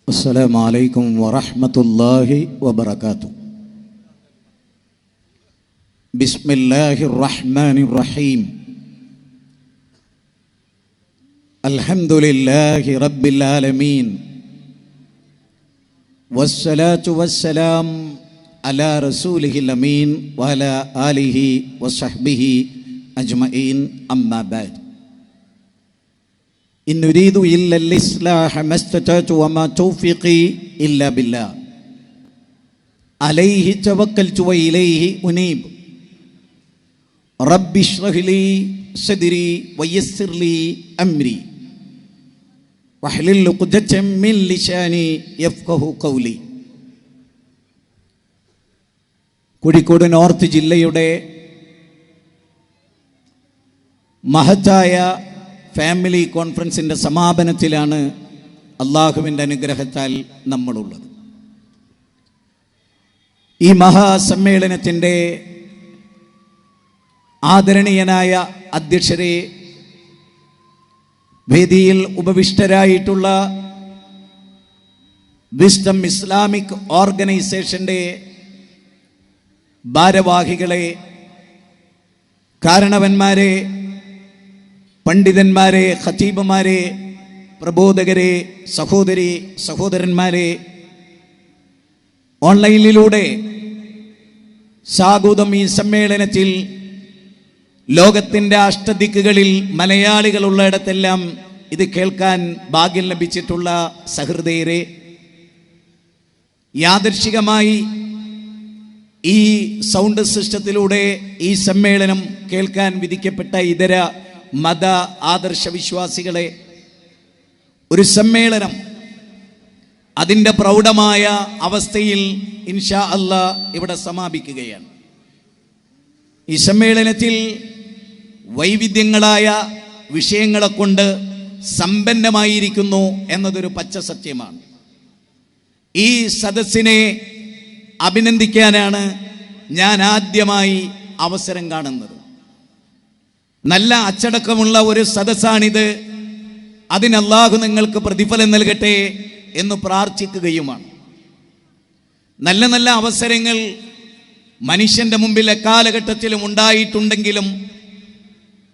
السلام عليكم ورحمة الله وبركاته. بسم الله الرحمن الرحيم. الحمد لله رب العالمين، والصلاة والسلام على رسوله الأمين وعلى آله وصحبه أجمعين، أما بعد. إن نريد إلا الإصلاح ما استطعت وما توفيقي إلا بالله عليه توكلت وإليه أنيب. رب اشرح لي صدري ويسر لي أمري واحلل عقدة من لساني يفقهوا قولي. Kozhikode north ജില്ലയുടെ മഹത്തായ family കോൺഫറൻസിൻ്റെ സമാപനത്തിലാണ് അള്ളാഹുവിൻ്റെ അനുഗ്രഹത്താൽ നമ്മളുള്ളത്. ഈ മഹാസമ്മേളനത്തിൻ്റെ ആദരണീയനായ അധ്യക്ഷരെ, വേദിയിൽ ഉപവിഷ്ടരായിട്ടുള്ള വിസ്ഡം ഇസ്ലാമിക് ഓർഗനൈസേഷൻ്റെ ഭാരവാഹികളെ, കാരണവന്മാരെ, പണ്ഡിതന്മാരെ, ഖതീബുമാരെ, പ്രബോധകരെ, സഹോദരി സഹോദരന്മാരെ, ഓൺലൈനിലൂടെ സാഗൂതം ഈ സമ്മേളനത്തിൽ ലോകത്തിൻ്റെ അഷ്ടദിക്കുകളിൽ മലയാളികളുള്ളിടത്തെല്ലാം ഇത് കേൾക്കാൻ ഭാഗ്യം ലഭിച്ചിട്ടുള്ള സഹൃദയരെ, യാദൃശ്ചികമായി ഈ സൗണ്ട് സിസ്റ്റത്തിലൂടെ ഈ സമ്മേളനം കേൾക്കാൻ വിധിക്കപ്പെട്ട ഇതര മത ആദർശ വിശ്വാസികളെ, ഒരു സമ്മേളനം അതിൻ്റെ പ്രൗഢമായ അവസ്ഥയിൽ ഇൻഷാ അല്ലാഹ് ഇവിടെ സമാപിക്കുകയാണ്. ഈ സമ്മേളനത്തിൽ വൈവിധ്യങ്ങളായ വിഷയങ്ങളെ കൊണ്ട് സമ്പന്നമായിരിക്കുന്നു എന്നതൊരു പച്ച സത്യമാണ്. ഈ സദസ്സിനെ അഭിനന്ദിക്കാനാണ് ഞാൻ ആദ്യമായി അവസരം കാണുന്നത്. നല്ല അച്ചടക്കമുള്ള ഒരു സദസ്സാണിത്. അതിന് അല്ലാഹു നിങ്ങൾക്ക് പ്രതിഫലം നൽകട്ടെ എന്ന് പ്രാർത്ഥിക്കുകയുമാണ്. നല്ല നല്ല അവസരങ്ങൾ മനുഷ്യൻ്റെ മുമ്പിൽ എക്കാലഘട്ടത്തിലും ഉണ്ടായിട്ടുണ്ടെങ്കിലും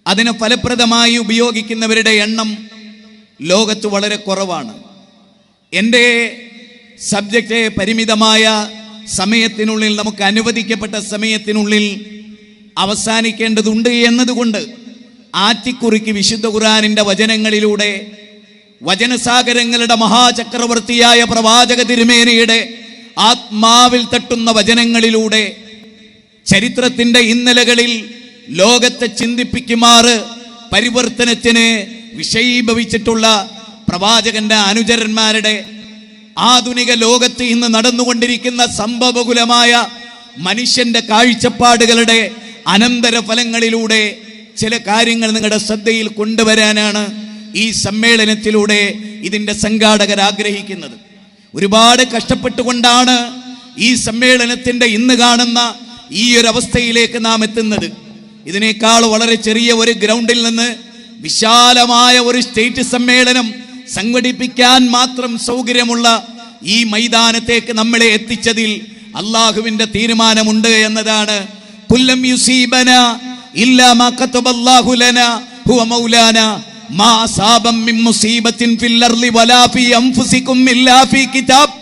അതിനെ ഫലപ്രദമായി ഉപയോഗിക്കുന്നവരുടെ എണ്ണം ലോകത്ത് വളരെ കുറവാണ്. എൻ്റെ സബ്ജക്റ്റ് പരിമിതമായ സമയത്തിനുള്ളിൽ, നമുക്ക് അനുവദിക്കപ്പെട്ട സമയത്തിനുള്ളിൽ അവസാനിക്കേണ്ടതുണ്ട് എന്നതുകൊണ്ട് ആറ്റിക്കുറിക്ക് വിശുദ്ധ ഖുർആനിൻ്റെ വചനങ്ങളിലൂടെ, വചനസാഗരങ്ങളുടെ മഹാചക്രവർത്തിയായ പ്രവാചക തിരുമേനിയുടെ ആത്മാവിൽ തട്ടുന്ന വചനങ്ങളിലൂടെ ചരിത്രത്തിൻ്റെ ഇന്നലകളിൽ ലോകത്തെ ചിന്തിപ്പിക്കുമാറ് പരിവർത്തനത്തിന് വിഷയീഭവിച്ചിട്ടുള്ള പ്രവാചകന്റെ അനുചരന്മാരുടെ ആധുനിക ലോകത്ത് ഇന്ന് നടന്നുകൊണ്ടിരിക്കുന്ന സംഭവകുലമായ മനുഷ്യന്റെ കാഴ്ചപ്പാടുകളുടെ അനന്തര ഫലങ്ങളിലൂടെ ചില കാര്യങ്ങൾ നിങ്ങളുടെ ശ്രദ്ധയിൽ കൊണ്ടുവരാനാണ് ഈ സമ്മേളനത്തിലൂടെ ഇതിൻ്റെ സംഘാടകർ ആഗ്രഹിക്കുന്നത്. ഒരുപാട് കഷ്ടപ്പെട്ടുകൊണ്ടാണ് ഈ സമ്മേളനത്തിൻ്റെ ഇന്ന് കാണുന്ന ഈ ഒരു അവസ്ഥയിലേക്ക് നാം എത്തുന്നത്. ഇതിനേക്കാൾ വളരെ ചെറിയ ഒരു ഗ്രൗണ്ടിൽ നിന്ന് വിശാലമായ ഒരു സ്റ്റേറ്റ് സമ്മേളനം സംഘടിപ്പിക്കാൻ മാത്രം സൗകര്യമുള്ള ഈ മൈതാനത്തേക്ക് നമ്മളെ എത്തിച്ചതിൽ അള്ളാഹുവിൻ്റെ തീരുമാനമുണ്ട് എന്നതാണ്. കുല്ലം യുസീബന ഇല്ലാ മാ കതബല്ലാഹു ലനാ ഹുവ മൗലാനാ മാ അസാബം മിൻ മുസീബത്തിൻ ഫിൽ അർളി വലാ ഫീ അൻഫുസികും ഇല്ലാ ഫീ കിതാബ്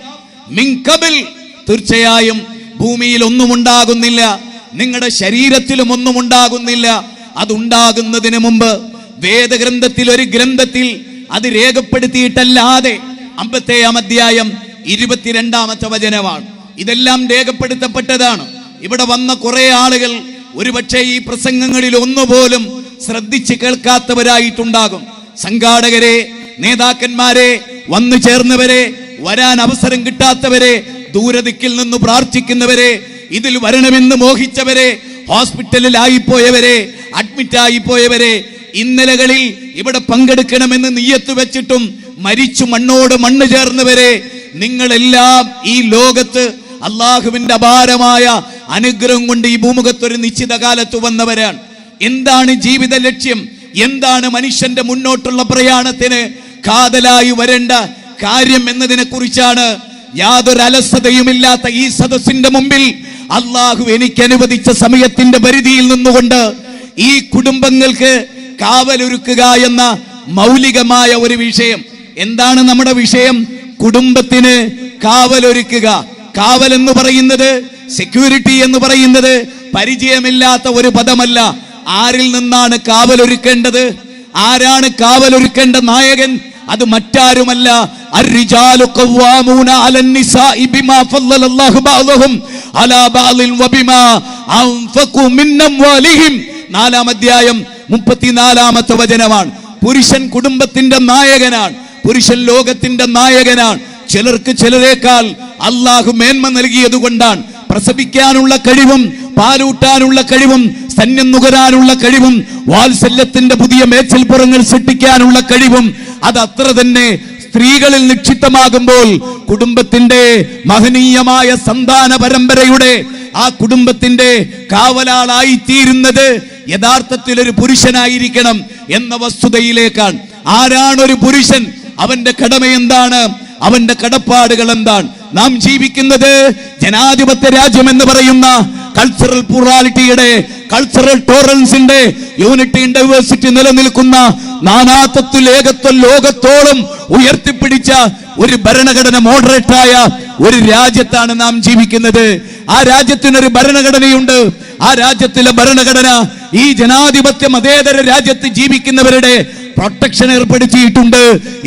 മിൻ ഖബൽ. തീർച്ചയായും ഭൂമിയിൽ ഒന്നും ഉണ്ടാകുന്നില്ല, നിങ്ങളുടെ ശരീരത്തിലും ഒന്നും ഉണ്ടാകുന്നില്ല. അതുണ്ടാകുന്നതിന് മുമ്പ് വേദഗ്രന്ഥത്തിൽ, ഒരു ഗ്രന്ഥത്തിൽ അത് രേഖപ്പെടുത്തിയിട്ടല്ലാതെ 50-ാം അധ്യായം 22-ാമത്തെ വചനമാണ്. ഇതെല്ലാം രേഖപ്പെടുത്തപ്പെട്ടതാണ്. ഇവിടെ വന്ന കുറെ ആളുകൾ ഒരുപക്ഷെ ഈ പ്രസംഗങ്ങളിൽ ഒന്നുപോലും ശ്രദ്ധിച്ച് കേൾക്കാത്തവരായിട്ടുണ്ടാകും. സംഘാടകരെ, നേതാക്കന്മാരെ, വന്നു ചേർന്നവരെ, വരാൻ അവസരം കിട്ടാത്തവരെ, ദൂരദിക്കിൽ നിന്ന് പ്രാർത്ഥിക്കുന്നവരെ, ഇതിൽ വരണമെന്ന് മോഹിച്ചവരെ, ഹോസ്പിറ്റലിലായിപ്പോയവരെ, അഡ്മിറ്റായിപ്പോയവരെ, ഇന്നലകളിൽ ഇവിടെ പങ്കെടുക്കണമെന്ന് നിയ്യത്ത് വെച്ചിട്ടും മരിച്ചു മണ്ണോട് മണ്ണ് ചേർന്നവരെ, നിങ്ങളെല്ലാം ഈ ലോകത്ത് അള്ളാഹുവിന്റെ അപാരമായ അനുഗ്രഹം കൊണ്ട് ഈ ഭൂമുഖത്തൊരു നിശ്ചിത കാലത്ത് വന്നവരാണ്. എന്താണ് ജീവിത ലക്ഷ്യം? എന്താണ് മനുഷ്യന്റെ മുന്നോട്ടുള്ള പ്രയാണത്തിന് കാതലായി വരേണ്ട കാര്യം എന്നതിനെ കുറിച്ചാണ്. യാതൊരു അലസതയുമില്ലാത്ത ഈ സദസ്സിന്റെ മുമ്പിൽ അള്ളാഹു എനിക്ക് അനുവദിച്ച സമയത്തിന്റെ പരിധിയിൽ നിന്നുകൊണ്ട് ഈ കുടുംബങ്ങൾക്ക് കാവലൊരുക്കുക എന്ന മൗലികമായ ഒരു വിഷയം. എന്താണ് നമ്മുടെ വിഷയം? കുടുംബത്തിന് കാവലൊരുക്കുക. കാവൽ എന്ന് പറയുന്നത്, സെക്യൂരിറ്റി എന്ന് പറയുന്നത് പരിചയമില്ലാത്ത ഒരു പദമല്ല. ആരിൽ നിന്നാണ് കാവലൊരുക്കേണ്ടത്? ആരാണ് കാവലൊരുക്കേണ്ട നായകൻ? അത് മറ്റാരുമല്ല, അർരിജാലു ഖവ്വാമൂന അലന്നിസാഇ ബിമാ ഫളലല്ലാഹു ബഅദഹും അലാ ബഅദിൻ വബിമാ അൻഫഖു മിൻ അംവാലിഹിം. 4-ാം അധ്യായം 34-ാമത്തെ വചനമാണ്. പുരുഷൻ കുടുംബത്തിന്റെ നായകനാണ്. പുരുഷൻ ലോകത്തിന്റെ നായകനാണ്. ചിലർക്ക് ചിലരേക്കാൾ അള്ളാഹു മേന്മ നൽകിയത് കൊണ്ടാണ് പ്രസവിക്കാനുള്ള കഴിവും പാലൂട്ടാനുള്ള കഴിവും സന്യം നുകരാനുള്ള കഴിവും വാത്സല്യത്തിന്റെ പുതിയ മേച്ചിൽപ്പുറങ്ങൾ സൃഷ്ടിക്കാനുള്ള കഴിവും അത് അത്ര തന്നെ സ്ത്രീകളിൽ നിക്ഷിപ്തമാകുമ്പോൾ കുടുംബത്തിന്റെ മഹനീയമായ സന്താന പരമ്പരയുടെ ആ കുടുംബത്തിന്റെ കാവലാളായി തീരുന്നത് യഥാർത്ഥത്തിൽ ഒരു പുരുഷനായിരിക്കണം എന്ന വസ്തുതയിലേക്കാണ്. ആരാണ് ഒരു പുരുഷൻ? അവന്റെ കടമ എന്താണ്? അവന്റെ കടപ്പാടുകൾ എന്താണ്? നാം ജീവിക്കുന്നത് ജനാധിപത്യ രാജ്യം എന്ന് പറയുന്ന കൾച്ചറൽ പ്ലൂറാലിറ്റിയുടെ, കൾച്ചറൽ ടോളറൻസിന്റെ, യൂണിറ്റി ഇൻ ഡൈവേഴ്സിറ്റി നിലനിൽക്കുന്ന നാനാത്വത്തിൽ ഏകത്വം ലോകത്തോളം ഉയർത്തിപ്പിടിച്ച ഒരു ഭരണഘടന, മോഡറേറ്റായ ഒരു രാജ്യത്താണ് നാം ജീവിക്കുന്നത്. ആ രാജ്യത്തിനൊരു ഭരണഘടനയുണ്ട്. ആ രാജ്യത്തിലെ ഭരണഘടന ഈ ജനാധിപത്യ മതേതര രാജ്യത്ത് ജീവിക്കുന്നവരുടെ പ്രൊട്ടക്ഷൻ ഏർപ്പെടുത്തിയിട്ടുണ്ട്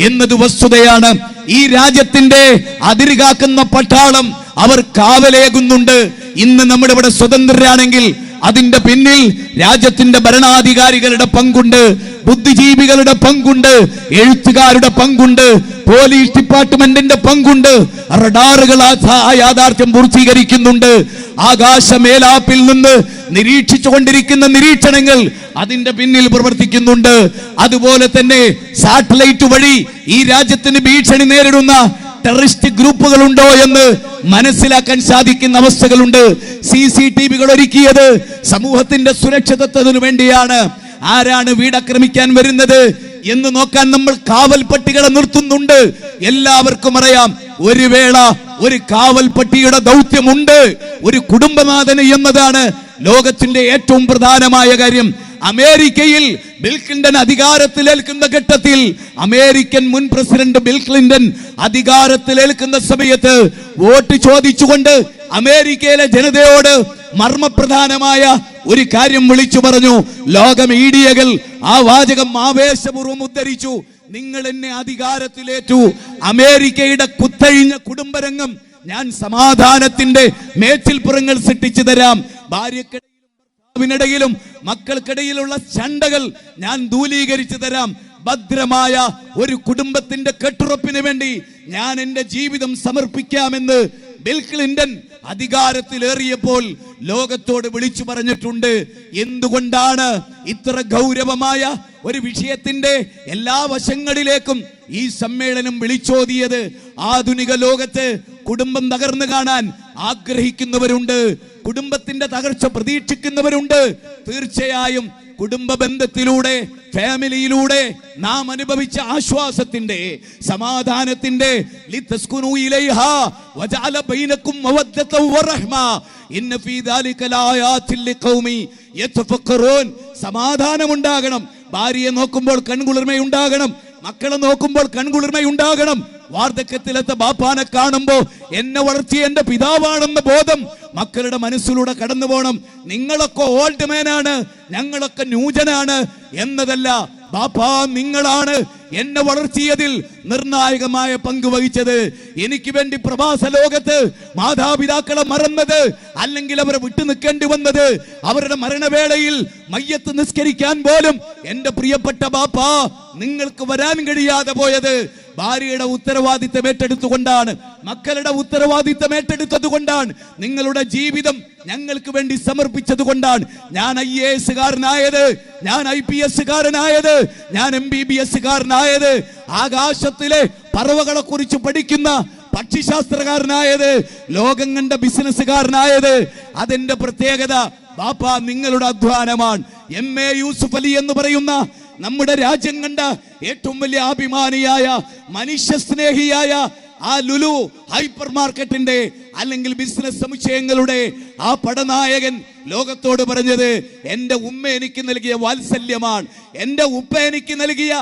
എന്നത് വസ്തുതയാണ്. ഈ രാജ്യത്തിന്റെ അതിര് കാക്കുന്ന പട്ടാളം അവർ കാവലേകുന്നുണ്ട്. ഇന്ന് നമ്മുടെ ഇവിടെ സ്വതന്ത്രരാണെങ്കിൽ അതിന്റെ പിന്നിൽ രാജ്യത്തിന്റെ ഭരണാധികാരികളുടെ പങ്കുണ്ട്, ബുദ്ധിജീവികളുടെ പങ്കുണ്ട്, എഴുത്തുകാരുടെ പങ്കുണ്ട്, പോലീസ് ഡിപ്പാർട്ട്മെന്റിന്റെ പങ്കുണ്ട്. റഡാറുകൾ ആ യാഥാർത്ഥ്യം പൂർത്തീകരിക്കുന്നുണ്ട്. ആകാശമേലാപ്പിൽ നിന്ന് നിരീക്ഷിച്ചു കൊണ്ടിരിക്കുന്ന നിരീക്ഷണങ്ങൾ അതിന്റെ പിന്നിൽ പ്രവർത്തിക്കുന്നുണ്ട്. അതുപോലെ തന്നെ സാറ്റലൈറ്റ് വഴി ഈ രാജ്യത്തിന് ഭീഷണി നേരിടുന്ന ടെററിസ്റ്റ് ഗ്രൂപ്പുകൾ ഉണ്ടോ എന്ന് മനസ്സിലാക്കാൻ സാധിക്കുന്ന അവസ്ഥകളുണ്ട്. CCTVകൾ ഒരുക്കിയത് സമൂഹത്തിന്റെ സുരക്ഷിതത്വത്തിനു വേണ്ടിയാണ്. ആരാണ് വീടാക്രമിക്കാൻ വരുന്നത് എന്ന് നോക്കാൻ നമ്മൾ കാവൽ പട്ടികളെ നിർത്തുന്നുണ്ട്. എല്ലാവർക്കും അറിയാം, ഒരു വേള ഒരു കാവൽ പട്ടിയുടെ ദൗത്യമുണ്ട്, ഒരു കുടുംബനാഥന് എന്നതാണ് ലോകത്തിന്റെ ഏറ്റവും പ്രധാനമായ കാര്യം. അമേരിക്കയിൽ ബിൽ ക്ലിന്റൺ അധികാരത്തിലേൽക്കുന്ന ഘട്ടത്തിൽ, അമേരിക്കൻ മുൻ പ്രസിഡന്റ് ബിൽ ക്ലിന്റൺ അധികാരത്തിലേൽക്കുന്ന സമയത്ത് വോട്ട് ചോദിച്ചുകൊണ്ട് അമേരിക്കയിലെ ജനതയോട് മർമ്മപ്രധാനമായ ഒരു കാര്യം വിളിച്ചു പറഞ്ഞു. ലോക മീഡിയകൾ ആ വാചകം ആവേശപൂർവ്വം ഉദ്ധരിച്ചു. നിങ്ങൾ എന്നെ അധികാരത്തിലേറ്റു, അമേരിക്കയുടെ കുത്തഴിഞ്ഞ കുടുംബരംഗം ഞാൻ സമാധാനത്തിന്റെ മേച്ചിൽപ്പുറങ്ങൾ സൃഷ്ടിച്ചു തരാം. ഭാര്യക്കിടയിലും മക്കൾക്കിടയിലുള്ള ചണ്ടകൾ ഞാൻ ദൂലീകരിച്ചു തരാം. ഭദ്രമായ ഒരു കുടുംബത്തിന്റെ കെട്ടുറപ്പിന് വേണ്ടി ഞാൻ എന്റെ ജീവിതം സമർപ്പിക്കാമെന്ന് ബിൽ ക്ലിന്റൺ അധികാരത്തിലേറിയപ്പോൾ ലോകത്തോട് വിളിച്ചു പറഞ്ഞിട്ടുണ്ട്. എന്തുകൊണ്ടാണ് ഇത്ര ഗൗരവമായ ഒരു വിഷയത്തിന്റെ എല്ലാ വശങ്ങളിലേക്കും ഈ സമ്മേളനം വിളിച്ചോതിയത്? ആധുനിക ലോകത്ത് കുടുംബം തകർന്നു കാണാൻ ആഗ്രഹിക്കുന്നവരുണ്ട്, കുടുംബത്തിന്റെ തകർച്ച പ്രതീക്ഷിക്കുന്നവരുണ്ട്. തീർച്ചയായും കുടുംബ ബന്ധത്തിലൂടെ, ഫാമിലിയിലൂടെ നാം അനുഭവിച്ച ആശ്വാസത്തിന്റെ, സമാധാനത്തിന്റെ സമാധാനമുണ്ടാകണം. ഭാര്യയെ നോക്കുമ്പോൾ കൺകുളിർമയുണ്ടാകണം, മക്കളെ നോക്കുമ്പോൾ കൺകുളിർമയുണ്ടാകണം. വാർദ്ധക്യത്തിലെത്ത ബാപ്പാനെ കാണുമ്പോ എന്നെ വളർത്തിയ എന്റെ പിതാവാണെന്ന ബോധം മക്കളുടെ മനസ്സിലൂടെ കടന്നു പോകണം. നിങ്ങളൊക്കെ ഓൾഡ് മാനാണ്, ഞങ്ങളൊക്കെ ന്യൂജനാണ് എന്നതല്ല. ബാപ്പാ, നിങ്ങളാണ് എന്നെ വളർത്തിയതിൽ നിർണായകമായ പങ്ക് വഹിച്ചത്. എനിക്ക് വേണ്ടി പ്രവാസ ലോകത്ത് മാതാപിതാക്കളെ മറന്നത്, അല്ലെങ്കിൽ അവരെ വിട്ടു നിൽക്കേണ്ടി വന്നത്, അവരുടെ മരണവേളയിൽ മയ്യത്ത് നിസ്കരിക്കാൻ പോലും എന്റെ പ്രിയപ്പെട്ട ബാപ്പാ നിങ്ങൾക്ക് വരാൻ കഴിയാതെ പോയത് ഭാര്യയുടെ ഉത്തരവാദിത്തം ഏറ്റെടുത്തുകൊണ്ടാണ്, മക്കളുടെ ഉത്തരവാദിത്തം ഏറ്റെടുത്തത് കൊണ്ടാണ്, നിങ്ങളുടെ ജീവിതം ഞങ്ങൾക്ക് വേണ്ടി സമർപ്പിച്ചത് കൊണ്ടാണ് ഞാൻ IAS കാരനായത്, ഞാൻ IPS കാരനായത്, ഞാൻ MBBS കാരനായത്, ആകാശത്തിലെ പറവകളെ കുറിച്ച് പഠിക്കുന്ന പക്ഷിശാസ്ത്രകാരനായത്, ലോകം കണ്ട ബിസിനസ്സുകാരനായത്. അതെന്റെ പ്രത്യേകത. ബാപ്പ, നിങ്ങളുടെ അധ്വാനമാണ്. MA യൂസുഫ് അലി എന്ന് പറയുന്ന നമ്മുടെ രാജ്യം കണ്ട ഏറ്റവും വലിയ അഭിമാനിയായ മനുഷ്യസ്നേഹിയായ ആ ലുലു ഹൈപ്പർ മാർക്കറ്റിന്റെ അല്ലെങ്കിൽ ബിസിനസ് സമുച്ചയങ്ങളുടെ ആ പടനായകൻ ലോകത്തോട് പറഞ്ഞത്, എന്റെ ഉമ്മ എനിക്ക് നൽകിയ വാത്സല്യമാണ്, എന്റെ ഉപ്പ എനിക്ക് നൽകിയ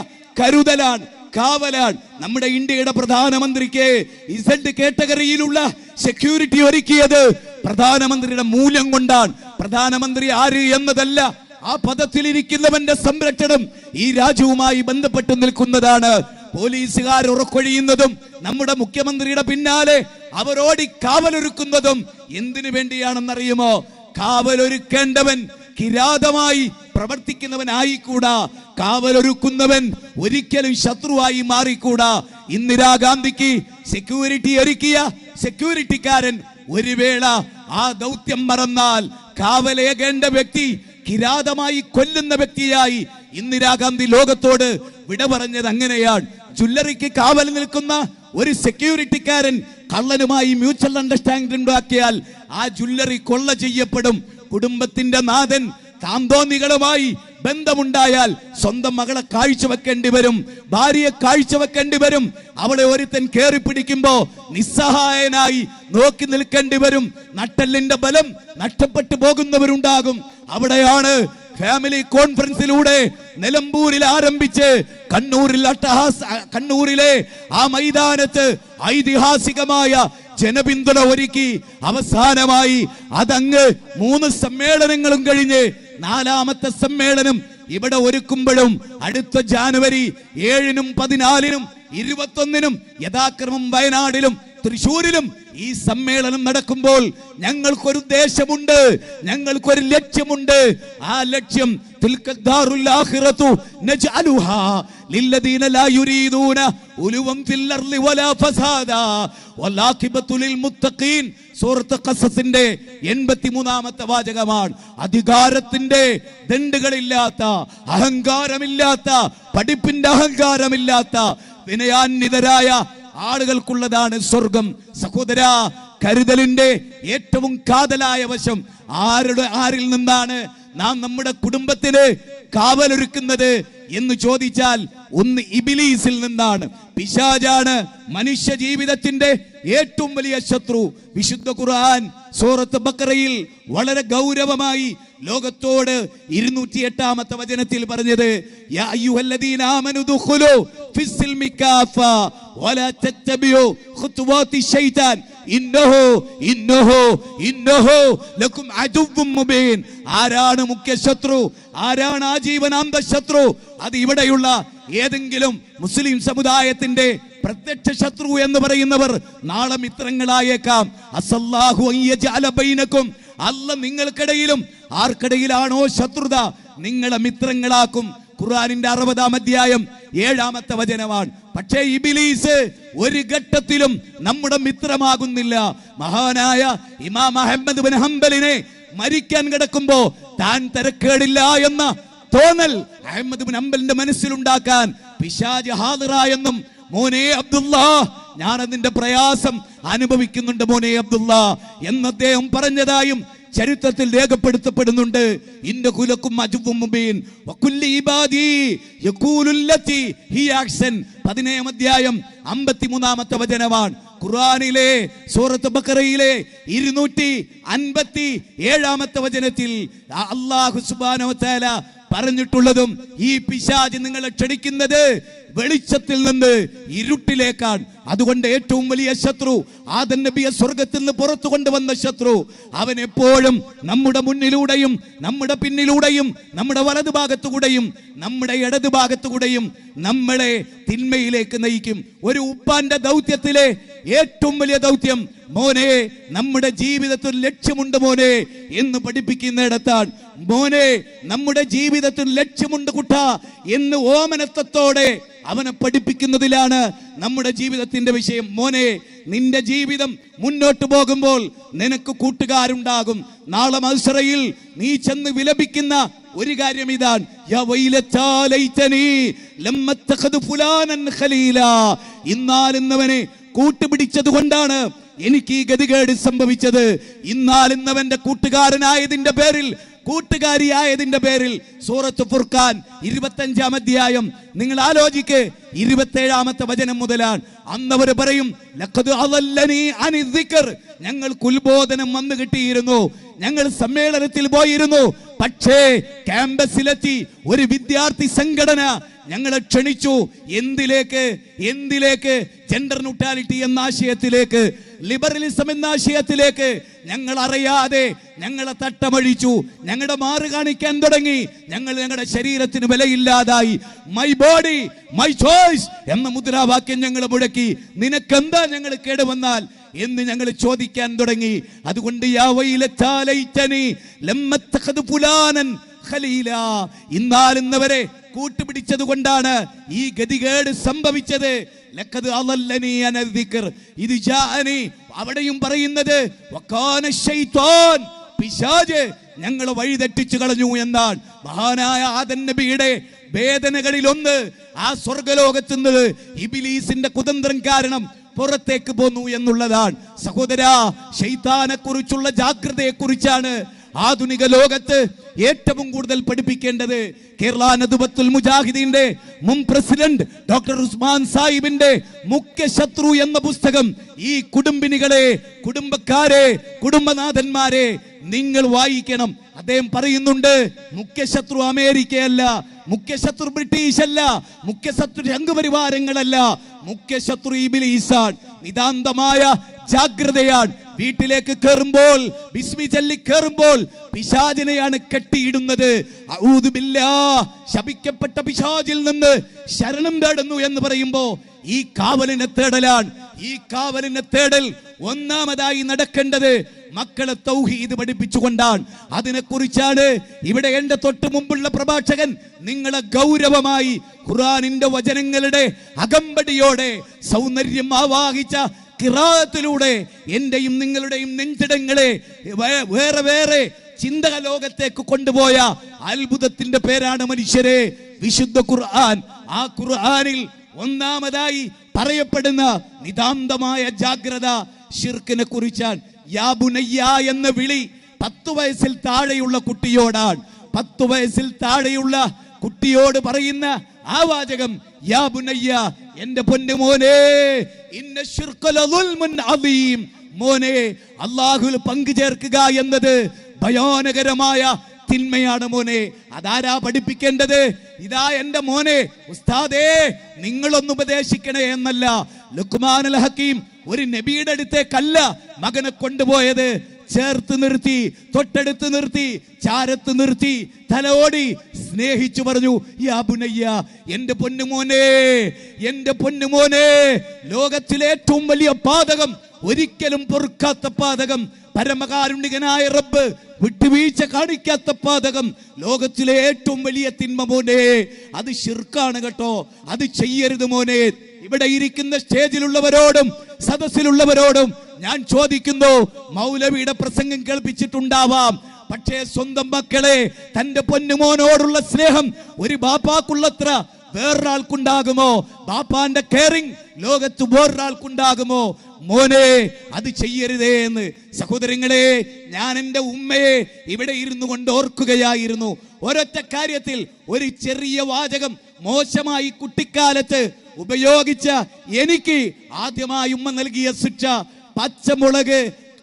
കരുതലാണ്, കാവലാണ്. നമ്മുടെ ഇന്ത്യയുടെ പ്രധാനമന്ത്രിക്ക് ഇസഡ് കാറ്റഗറിയിലുള്ള സെക്യൂരിറ്റി ഒരുക്കിയത് പ്രധാനമന്ത്രിയുടെ മൂല്യം കൊണ്ടാണ്. പ്രധാനമന്ത്രി ആര് എന്നതല്ല, ആ പദത്തിലിരിക്കുന്നവന്റെ സംരക്ഷണം ഈ രാജ്യവുമായി ബന്ധപ്പെട്ട് നിൽക്കുന്നതാണ്. പോലീസുകാർ ഉറക്കൊഴിയുന്നതും നമ്മുടെ മുഖ്യമന്ത്രിയുടെ പിന്നാലെ അവരോടി കാവലൊരുക്കുന്നതും എന്തിനു വേണ്ടിയാണെന്നറിയുമോ? കാവലൊരുക്കേണ്ടവൻ കിരാതമായി പ്രവർത്തിക്കുന്നവനായിക്കൂടാ, കാവലൊരുക്കുന്നവൻ ഒരിക്കലും ശത്രുവായി മാറിക്കൂടാ. ഇന്ദിരാഗാന്ധിക്ക് സെക്യൂരിറ്റി ഒരുക്കിയ സെക്യൂരിറ്റിക്കാരൻ ഒരു വേള ആ ദൗത്യം മറന്നാൽ കാവലേകേണ്ട വ്യക്തി കിരാതമായി കൊല്ലുന്ന വ്യക്തിയായി ഇന്ദിരാഗാന്ധി ലോകത്തോട് വിട പറഞ്ഞത് അങ്ങനെയാണ്. ജ്വല്ലറിക്ക് കാവൽ നിൽക്കുന്ന ഒരു സെക്യൂരിറ്റിക്കാരൻ കള്ളനുമായി മ്യൂച്വൽ അണ്ടർസ്റ്റാൻഡിംഗ് ഉണ്ടാക്കിയാൽ ആ ജ്വല്ലറി കൊള്ള ചെയ്യപ്പെടും. കുടുംബത്തിന്റെ നാഥൻ താന്തോന്നികളുമായി ബന്ധമുണ്ടായാൽ സ്വന്തം മകളെ കാഴ്ചവെക്കേണ്ടി വരും, ഭാര്യയെ കാഴ്ചവെക്കേണ്ടി വരും. അവളെ ഒരുത്തൻ കയറി പിടിക്കുമ്പോ നിസ്സഹായനായി നോക്കി നിൽക്കേണ്ടി വരും. നട്ടെല്ലിന്റെ ബലം നഷ്ടപ്പെട്ടു പോകുന്നവരുണ്ടാകും. അവിടെയാണ് ഫാമിലി കോൺഫറൻസിലൂടെ നിലമ്പൂരിൽ ആരംഭിച്ച് കണ്ണൂരിലെ ആ മൈതാനത്ത് ഐതിഹാസികമായ ജനപിന്തുണ ഒരുക്കി അവസാനമായി അതങ്ങ് 3 സമ്മേളനങ്ങളും കഴിഞ്ഞ് 4ാമത്തെ സമ്മേളനം ഇവിടെ ഒരുക്കുമ്പോഴും അടുത്ത ജാനുവരി 7-നും 14-നും 21-നും യഥാക്രമം വയനാടിലും തൃശ്ശൂരിലും ഈ സമ്മേളനം നടക്കുമ്പോൾ ഞങ്ങൾക്കൊരു ദേശമുണ്ട്, ഞങ്ങൾക്കൊരു ലക്ഷ്യമുണ്ട്. ആ ലക്ഷ്യം സൂറത്ത് ഖസസിന്റെ 83-ാമത്തെ വാചകമാണ്. അധികാരത്തിന്റെ ദണ്ഡുകളില്ലാത്ത, അഹങ്കാരമില്ലാത്ത, പഠിപ്പിന്റെ അഹങ്കാരമില്ലാത്ത വിനയാന്വിതരായ ആളുകൾക്കുള്ളതാണ് സ്വർഗം. സഹോദര, കരുതലിന്റെ ഏറ്റവും കാതലായ വശം ആരിൽ നിന്നാണ് നാം നമ്മുടെ കുടുംബത്തിന് കാവലൊരുക്കുന്നത് എന്ന് ചോദിച്ചാൽ ഒന്ന് ഇബ്ലീസിൽ നിന്നാണ്. പിശാചാണ് മനുഷ്യ ജീവിതത്തിന്റെ ഏറ്റവും വലിയ ശത്രു. വിശുദ്ധ ഖുർആൻ സൂറത്ത് ബഖറയിൽ വളരെ ഗൗരവമായി ലോകത്തോട് 208-ാമത്തെ വചനത്തിൽ പറഞ്ഞത്, യാ അയ്യുഹല്ലദീന ആമനു ദുഖുലു ഫിസ്സിൽമി കാഫ വലാ തത്തബിഉ ഖുതുവാതി ശൈത്താൻ ഇന്നഹു ലക്കും അദുവ്വും മുബീൻ. ആരാണ് മുഖ്യ ശത്രു? ആരാണ് ആജീവനാന്ത ശത്രു? അത് ഇവിടെയുള്ള ഏതെങ്കിലും മുസ്ലിം സമുദായത്തിന്റെ പ്രത്യക്ഷ ശത്രു എന്ന് പറയുന്നവർ നാളെ മിത്രങ്ങളായേക്കാം. അസല്ലാഹു അയ്യജഅല ബൈനക്കും, അല്ല നിങ്ങൾക്കിടയിലും ആർക്കിടയിലാണോ ശത്രുത നിങ്ങളെ മിത്രങ്ങളാക്കും. ഖുർആനിന്റെ 60-ാം അധ്യായം 7-ാമത്തെ വചനമാണ്. പക്ഷേ ഇബ്ലീസ് ഒരു ഘട്ടത്തിലും നമ്മുടെ മിത്രമാകുന്നില്ല. മഹാനായ ഇമാം അഹ്മദ് ബിൻ ഹംബലിനെ മരിക്കാൻ കിടക്കുമ്പോ താൻ തരക്കേടില്ല എന്ന തോന്നൽ അഹ്മദ് ബിൻ ഹംബലിന്റെ മനസ്സിലുണ്ടാക്കാൻ പിശാച് ഹാദിറായെന്നും, മോനെ അബ്ദുള്ള ഞാൻ അതിന്റെ പ്രയാസം അനുഭവിക്കുന്നുണ്ട് മോനെ അബ്ദുള്ള എന്ന് അദ്ദേഹം പറഞ്ഞതായും ചരിത്രത്തിൽ രേഖപ്പെടുത്തപ്പെടുന്നുണ്ട്. ഇന്ന കുലക്കും അജുവും മുബീൻ വകുല്ലി ഇബാദി യഖൂലുല്ലതി ഹിയ അഹ്സൻ. 17-ാം അധ്യായം 53-ാമത്തെ വചനമാണ്. ഖുർആനിലെ സൂറത്ത് ബഖറയിലെ 257-ാമത്തെ വചനത്തിൽ അല്ലാഹു സുബ്ഹാനഹു വ തആല പറഞ്ഞിട്ടുള്ളതും ഈ പിശാച് നിങ്ങളെ ക്ഷണിക്കുന്നത് വെളിച്ചത്തിൽ നിന്ന് ഇരുട്ടിലേക്കാണ്. അതുകൊണ്ട് ഏറ്റവും വലിയ ശത്രു ആദം നബിയെ സ്വർഗത്തിൽ നിന്ന് പുറത്തു കൊണ്ടുവന്ന ശത്രു അവൻ എപ്പോഴും നമ്മുടെ മുന്നിലൂടെയും നമ്മുടെ പിന്നിലൂടെയും നമ്മുടെ വലതുഭാഗത്തുകൂടെയും നമ്മുടെ ഇടതുഭാഗത്തുകൂടെയും നമ്മളെ തിന്മയിലേക്ക് നയിക്കും. ഒരു ഉപ്പാന്റെ ദൗത്യത്തിലെ ഏറ്റവും വലിയ ദൗത്യം, മോനെ നമ്മുടെ ജീവിതത്തിൽ ലക്ഷ്യമുണ്ട് മോനെ എന്ന് പഠിപ്പിക്കുന്നിടത്താണ്. മോനെ നമ്മുടെ ജീവിതത്തിൽ ലക്ഷ്യമുണ്ട് കുട്ടാ എന്ന് ഓമനത്വത്തോടെ അവനെ പഠിപ്പിക്കുന്നതിലാണ് നമ്മുടെ ജീവിതത്തിന്റെ വിഷയം. മോനെ, നിന്റെ ജീവിതം മുന്നോട്ട് പോകുമ്പോൾ നിനക്ക് കൂട്ടുകാരുണ്ടാകും. നാളെ മഹ്ശറയിൽ നീ ചെന്ന് വിലപിക്കുന്ന ഒരു കാര്യം ഇതാണ്, യാ വൈലത്താ ലൈതനി ലമ്മ തഖദു ഫുലാനൻ ഖലീലാ. ഇന്നാലിന്നവനെ കൂട്ടുപിടിച്ചത് കൊണ്ടാണ് എനിക്ക് ഈ ഗതികേട് സംഭവിച്ചത്. ഇന്നാലിന്നവന്റെ കൂട്ടുകാരനായതിന്റെ പേരിൽ കൂട്ടുകാരിയായതിന്റെ പേരിൽ സൂറത്ത് ഫുർഖാൻ 25-ാം അധ്യായം നിങ്ങൾ ആലോചിക്ക്, 27-ാമത്തെ വചനം മുതലാണ്. അന്നവർ പറയും, ലഖദ് അളല്ലനി അനി ദിക്ർ, ഞങ്ങൾക്ക് ഉത്ബോധനം വന്നു കിട്ടിയിരുന്നു, ഞങ്ങൾ സമ്മേളനത്തിൽ പോയിരുന്നു, പക്ഷേ ക്യാമ്പസിലെത്തി ഒരു വിദ്യാർത്ഥി സംഘടന ഞങ്ങളെ ക്ഷണിച്ചു. എന്തിലേക്ക്? ജെൻഡർ ന്യൂട്രാലിറ്റി എന്ന ആശയത്തിലേക്ക്, ലിബറലിസം എന്ന ആശയത്തിലേക്ക്. ഞങ്ങൾ അറിയാതെ ഞങ്ങളെ തട്ടമഴിച്ചു, ഞങ്ങളുടെ മാറ് കാണിക്കാൻ തുടങ്ങി, ഞങ്ങളുടെ ശരീരത്തിന് വിലയില്ലാതായി. മൈ ബോഡി മൈ ചോയ്സ് എന്ന മുദ്രാവാക്യം ഞങ്ങൾ മുഴക്കി. നിനക്കെന്താ ഞങ്ങൾ കേടുവന്നാൽ എന്ന് ഞങ്ങൾ ചോദിക്കാൻ തുടങ്ങി. അതുകൊണ്ട് യാ വൈലത്താലൈതനി ലമ്മത്തഖദ് ഫുലാനൻ ഖലീല, ഇന്നാലിന്നവരെ കൂട്ടുപിടിച്ചത് കൊണ്ടാണ് ഈ ഗതികേട് സംഭവിച്ചത്. ലഖദ് അളല്ലനി അന ദിക്ർ ഇദ് ജാഅനി, അവിടെയും പറയുന്നത് വകാന ശൈത്താൻ, പിശാച് ഞങ്ങളെ വഴിതെറ്റിച്ചു കളഞ്ഞു എന്നാണ്. മഹാനായ ആദം നബിയുടെ വേദനകളിൽ ഒന്ന് ആ സ്വർഗലോകത്ത് നിന്ന് ഇബ്ലീസിന്റെ കുതന്ത്രം കാരണം പുറത്തേക്ക് പോന്നു എന്നുള്ളതാണ്. സഹോദരാ, ശൈത്താനെ കുറിച്ചുള്ള ജാഗ്രതയെ കുറിച്ചാണ് ആധുനിക ലോകത്ത് ഏറ്റവും കൂടുതൽ പഠിപ്പിക്കേണ്ടത്. കേരള നദുബത്തുൽ മുജാഹിദീന്റെ മുൻ പ്രസിഡന്റ് ഡോക്ടർ ഉസ്മാൻ സാഹിബിന്റെ മുഖ്യ ശത്രു എന്ന പുസ്തകം ഈ കുടുംബിനികളെ, കുടുംബക്കാരെ, കുടുംബനാഥന്മാരെ നിങ്ങൾ വായിക്കണം. അദ്ദേഹം പറയുന്നുണ്ട്, മുഖ്യ ശത്രു അമേരിക്കയല്ല, മുഖ്യ ശത്രു ബ്രിട്ടീഷ് അല്ല, മുഖ്യ ശത്രു സംഘപരിവാരങ്ങളല്ല, മുഖ്യ ശത്രു ഇബ്ലീസാണ്. നിതാന്തമായ ജാഗ്രതയാണ്. വീട്ടിലേക്ക് കയറുമ്പോൾ ബിസ്മി ചൊല്ലി കയറുമ്പോൾ പിശാചിനെയാണ് കെട്ടിയിടുന്നത്. അഊദു ബില്ലാഹ്, ശപിക്കപ്പെട്ട പിശാചിൽ നിന്ന് ശരണം തേടുന്നു എന്ന് പറയുമ്പോ ഈ കാവലിനെ തേടലാണ്. ഈ കാവലിനെ തേടൽ ഒന്നാമതായി നടക്കേണ്ടത് മക്കളെ തൗഹീദ് പഠിപ്പിച്ചുകൊണ്ടാണ്. അതിനെക്കുറിച്ചാണ് ഇവിടെ എന്റെ തൊട്ട് മുമ്പുള്ള പ്രഭാഷകൻ നിങ്ങളെ ഗൗരവമായി ഖുർആനിന്റെ വചനങ്ങളുടെ അകമ്പടിയോടെ സൗന്ദര്യം ആവാഹിച്ച ഖിറാഅത്തിലൂടെ എന്റെയും നിങ്ങളുടെയും നെഞ്ചിടങ്ങളെ വേറെ വേറെ ചിന്താ ലോകത്തേക്ക് കൊണ്ടുപോയ അത്ഭുതത്തിന്റെ പേരാണ് മനുഷ്യരെ വിശുദ്ധ ഖുർആൻ. ആ ഖുർആനിൽ ഒന്നാമതായി പറയപ്പെടുന്ന നിതാന്തമായ ജാഗ്രത ശിർക്കിനെ കുറിച്ചാണ്. യാ ബുനയ്യ എന്ന വിളി 10 വയസ്സിൽ താഴെയുള്ള കുട്ടിയോടാണ്. 10 വയസ്സിൽ താഴെയുള്ള കുട്ടിയോട് പറയുന്ന ആ വാചകം, യാ ബുനയ്യ, എന്റെ പൊന്നുമോനെ, ഇന്ന ശിർക ലദുൽമുൻ അദീം, മോനെ, അല്ലാഹുവിൽ പങ്കു ചേർക്കുക എന്നത് ഭയാനകരമായ തിന്മയാണ് മോനെ. അതാരാ പഠിപ്പിക്കേണ്ടത്? ഇതാ എന്റെ മോനെ, ഉസ്താദേ നിങ്ങളൊന്ന് ഉപദേശിക്കണേ എന്നല്ല. ലുഖ്മാനുൽ ഹക്കീം ഒരു നബിയുടെ അടുത്തേക്കല്ല മകനെ കൊണ്ടുപോയത്. ചേർത്ത് നിർത്തി, തൊട്ടടുത്ത് നിർത്തി, ചാരത്ത് നിർത്തി, തലോടി സ്നേഹിച്ചു പറഞ്ഞു, യാ ബുനയ്യ, എന്റെ പൊന്നുമോനെ, എന്റെ പൊന്നുമോനെ, ലോകത്തിലെ ഏറ്റവും വലിയ പാതകം, ഒരിക്കലും പൊറുക്കാത്ത പാതകം, പരമകാരുണികനായ റബ്ബ് വിട്ടുവീഴ്ച കാണിക്കാത്ത പാതകം, ലോകത്തിലെ ഏറ്റവും വലിയ തിന്മ മോനെ, അത് ശിർക്കാണ് കേട്ടോ, അത് ചെയ്യരുത് മോനെ. ഇവിടെ ഇരിക്കുന്ന സ്റ്റേജിലുള്ളവരോടും സദസ്സിലുള്ളവരോടും ഞാൻ ചോദിക്കുന്നു, മൗലവിയുടെ പ്രസംഗം കേൾപ്പിച്ചിട്ടുണ്ടാവാം, പക്ഷേ സ്വന്തം മക്കളെ, തന്റെ പൊന്നുമോനോടുള്ള സ്നേഹം ഒരു ബാപ്പാക്കുള്ളത്ര വേറൊരാൾക്കുണ്ടാകുമോ? ബാപ്പാന്റെ കെയറിംഗ് ലോകത്ത് വേറൊരാൾക്കുണ്ടാകുമോ? മോനെ, അത് ചെയ്യരുതേ എന്ന്. സഹോദരങ്ങളെ, ഞാൻ എൻ്റെ ഉമ്മയെ ഇവിടെ ഇരുന്നു കൊണ്ട് ഓർക്കുകയായിരുന്നു. ഒരൊറ്റ കാര്യത്തിൽ ഒരു ചെറിയ വാചകം മോശമായി കുട്ടിക്കാലത്ത് ഉപയോഗിച്ച എനിക്ക് ആദ്യമായി ഉമ്മ നൽകിയ ശിക്ഷ, പച്ചമുളക്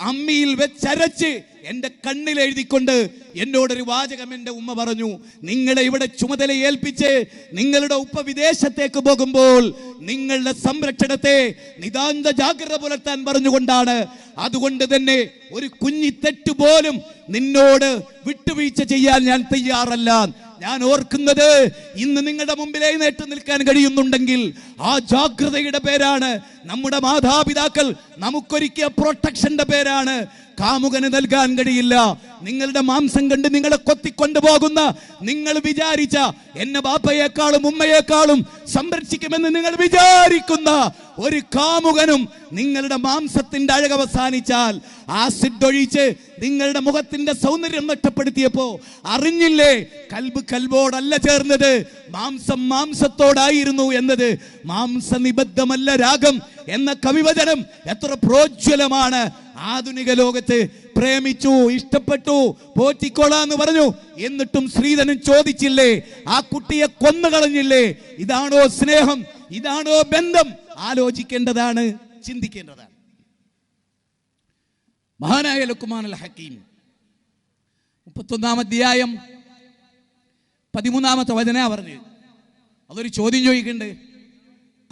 അമ്മിയിൽ വെച്ചരച്ച് എന്റെ കണ്ണിൽ എഴുതിക്കൊണ്ട് എന്നോടൊരു വാചകം എന്റെ ഉമ്മ പറഞ്ഞു, നിങ്ങളെ ഇവിടെ ചുമതല ഏൽപ്പിച്ച് നിങ്ങളുടെ ഉപ്പ വിദേശത്തേക്ക് പോകുമ്പോൾ നിങ്ങളുടെ സംരക്ഷണത്തെ നിതാന്ത ജാഗ്രത പുലർത്താൻ പറഞ്ഞുകൊണ്ടാണ്. അതുകൊണ്ട് തന്നെ ഒരു കുഞ്ഞി തെറ്റ് പോലും നിന്നോട് വിട്ടുവീഴ്ച ചെയ്യാൻ ഞാൻ തയ്യാറല്ല. ഞാൻ ഓർക്കുന്നത്, ഇന്ന് നിങ്ങളുടെ മുമ്പിൽ എഴുന്നേറ്റ് നിൽക്കാൻ കഴിയുന്നുണ്ടെങ്കിൽ ആ ജാഗ്രതയുടെ പേരാണ്. നമ്മുടെ മാതാപിതാക്കൾ നമുക്കൊരുക്കിയ പ്രൊട്ടക്ഷന്റെ പേരാണ്. കാമുകന് നൽകാൻ കഴിയില്ല. നിങ്ങളുടെ മാംസം കണ്ട് നിങ്ങളെ കൊത്തിക്കൊണ്ടുപോകുന്ന, നിങ്ങൾ വിചാരിച്ച എന്നെ ബാപ്പയെക്കാളും ഉമ്മയെക്കാളും സംരക്ഷിക്കുമെന്ന് നിങ്ങൾ വിചാരിക്കുന്ന ഒരു കാമുകനും നിങ്ങളുടെ മാംസത്തിന്റെ അഴകവസാനിച്ചാൽ ആസിഡ് ഒഴിച്ച് നിങ്ങളുടെ മുഖത്തിന്റെ സൗന്ദര്യം നഷ്ടപ്പെടുത്തിയപ്പോ അറിഞ്ഞില്ലേ, കൽബ് കൽബോടല്ല ചേർന്നത്, മാംസം മാംസത്തോടായിരുന്നു എന്നത്. മാംസനിബദ്ധമല്ല രാഗം എന്ന കവിവചനം എത്ര പ്രോജ്വലമാണ്. ആധുനിക ലോകത്ത് പ്രേമിച്ചു, ഇഷ്ടപ്പെട്ടു, പോറ്റിക്കോളാന്ന് പറഞ്ഞു. എന്നിട്ടും ശ്രീധരൻ ചോദിച്ചില്ലേ? ആ കുട്ടിയെ കൊന്നുകളഞ്ഞില്ലേ? ഇതാണോ സ്നേഹം? ഇതാണോ ബന്ധം? ആലോചിക്കേണ്ടതാണ്, ചിന്തിക്കേണ്ടതാണ്. മഹാനായ ലുഖ്മാനുൽ ഹക്കീം 31-ാം അധ്യായം 13-ാമത്തെ വചന പറഞ്ഞു. അതൊരു ചോദ്യം ചോദിക്കണ്ട്.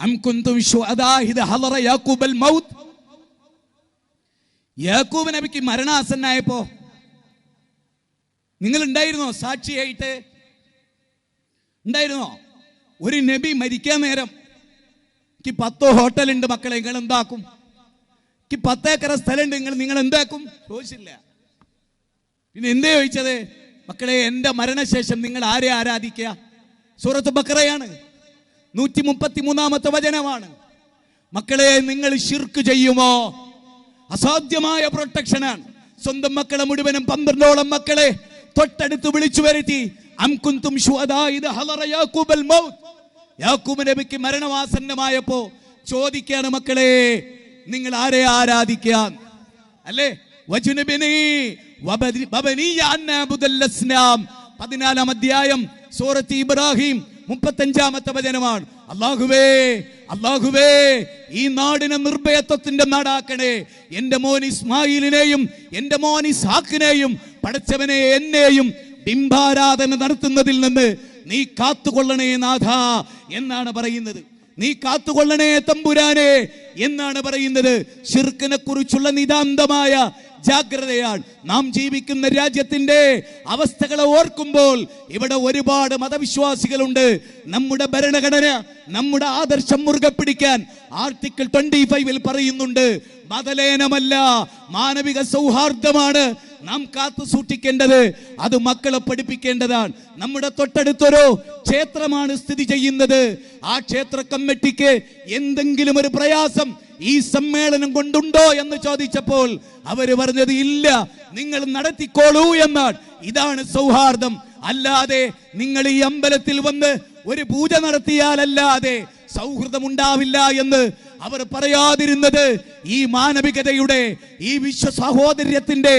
അം കുന്തും ശുഹദാ ഇദ് ഹളറ യാക്കൂബൽ മൗത്ത്. യാക്കൂബ് നബിക്ക് മരണാസന്നായപ്പോ നിങ്ങൾ ഉണ്ടായിരുന്നോ? സാക്ഷിയായിട്ട് ഉണ്ടായിരുന്നോ? ഒരു നബി മരിക്കാൻ നേരം എനിക്ക് 10 ഹോട്ടലുണ്ട് മക്കളെ, നിങ്ങൾ എന്താക്കും? എനിക്ക് 10 ഏക്കർ സ്ഥലമുണ്ട്, നിങ്ങൾ എന്താക്കും? ചോദിച്ചില്ല. പിന്നെ എന്തേ ചോദിച്ചത്? മക്കളെ, എന്റെ മരണശേഷം നിങ്ങൾ ആരെ ആരാധിക്കുക? സൂറത്ത് ബഖറയാണ്, 133-ാമത്തെ വചനമാണ്. മക്കളെ, നിങ്ങൾ ശിർക്ക് ചെയ്യുമോ? അസാധ്യമായ പ്രൊട്ടക്ഷനാണ്. സ്വന്തം മക്കളെ മുഴുവനും 12ഓളം മക്കളെ തൊട്ടടുത്ത് വിളിച്ചു വരുത്തി. അം കുന്തും ശുഹദാ ഇദ് ഹളറ യാക്കൂബൽ മൗത്ത്. യാക്കൂബ് നബിക്ക് മരണവാസന്നമായപ്പോ ചോദിക്കാണ്, മക്കളെ നിങ്ങൾ ആരെ ആരാധിക്കാൻ? അല്ലേ? വജുനബിനി വബനിയ അൻ നഅബുദൽ അസ്നാം. 14-ാം അധ്യായം സൂറത്ത് ഇബ്രാഹിം 35-ാമത്തെ വചനമാണ്. അല്ലാഹുവേ, അല്ലാഹുവേ, ഈ നാടിനെ നിർഭയത്വത്തിന്റെ നാടാക്കണേ. എന്റെ മോൻ ഇസ്മായിലിനെയും എന്റെ മോൻ ഇസ്ഹാക്കിനെയും പടച്ചവനെ എന്നെയും ബിംബാരാധന നടത്തുന്നതിൽ നിന്ന് നീ കാത്തുകൊള്ളണേ നാഥ എന്നാണ് പറയുന്നത്. നീ കാത്തുകൊള്ളണേ തമ്പുരാനെ എന്നാണ് പറയുന്നത്. ശിർക്കിനെ കുറിച്ചുള്ള നിതാന്തമായ ജാഗ്രതയാണ്. നാം ജീവിക്കുന്ന രാജ്യത്തിന്റെ അവസ്ഥകളെ ഓർക്കുമ്പോൾ ഇവിടെ ഒരുപാട് മതവിശ്വാസികളുണ്ട്. നമ്മുടെ ഭരണഘടന, നമ്മുടെ ആദർശം മുറുകെ പിടിക്കാൻ ആർട്ടിക്കിൾ 25-ൽ പറയുന്നുണ്ട്. മതലേനമല്ല, മാനവിക സൗഹാർദ്ദമാണ് നാം കാത്തു സൂക്ഷിക്കേണ്ടത്. അത് മക്കളെ പഠിപ്പിക്കേണ്ടതാണ്. നമ്മുടെ തൊട്ടടുത്തൊരു ക്ഷേത്രമാണ് സ്ഥിതി ചെയ്യുന്നത്. ആ ക്ഷേത്ര കമ്മിറ്റിക്ക് എന്തെങ്കിലും ഒരു പ്രയാസം ഈ സമ്മേളനം കൊണ്ടുണ്ടോ എന്ന് ചോദിച്ചപ്പോൾ അവര് പറഞ്ഞത് ഇല്ല, നിങ്ങൾ നടത്തിക്കോളൂ എന്നാണ്. ഇതാണ് സൗഹാർദ്ദം. അല്ലാതെ നിങ്ങൾ ഈ അമ്പലത്തിൽ വന്ന് ഒരു പൂജ നടത്തിയാലല്ലാതെ സൗഹൃദമുണ്ടാവില്ല എന്ന് അവർ പറയാതിരുന്നത് ഈ മാനവികതയുടെ, ഈ വിശ്വ സഹോദര്യത്തിന്റെ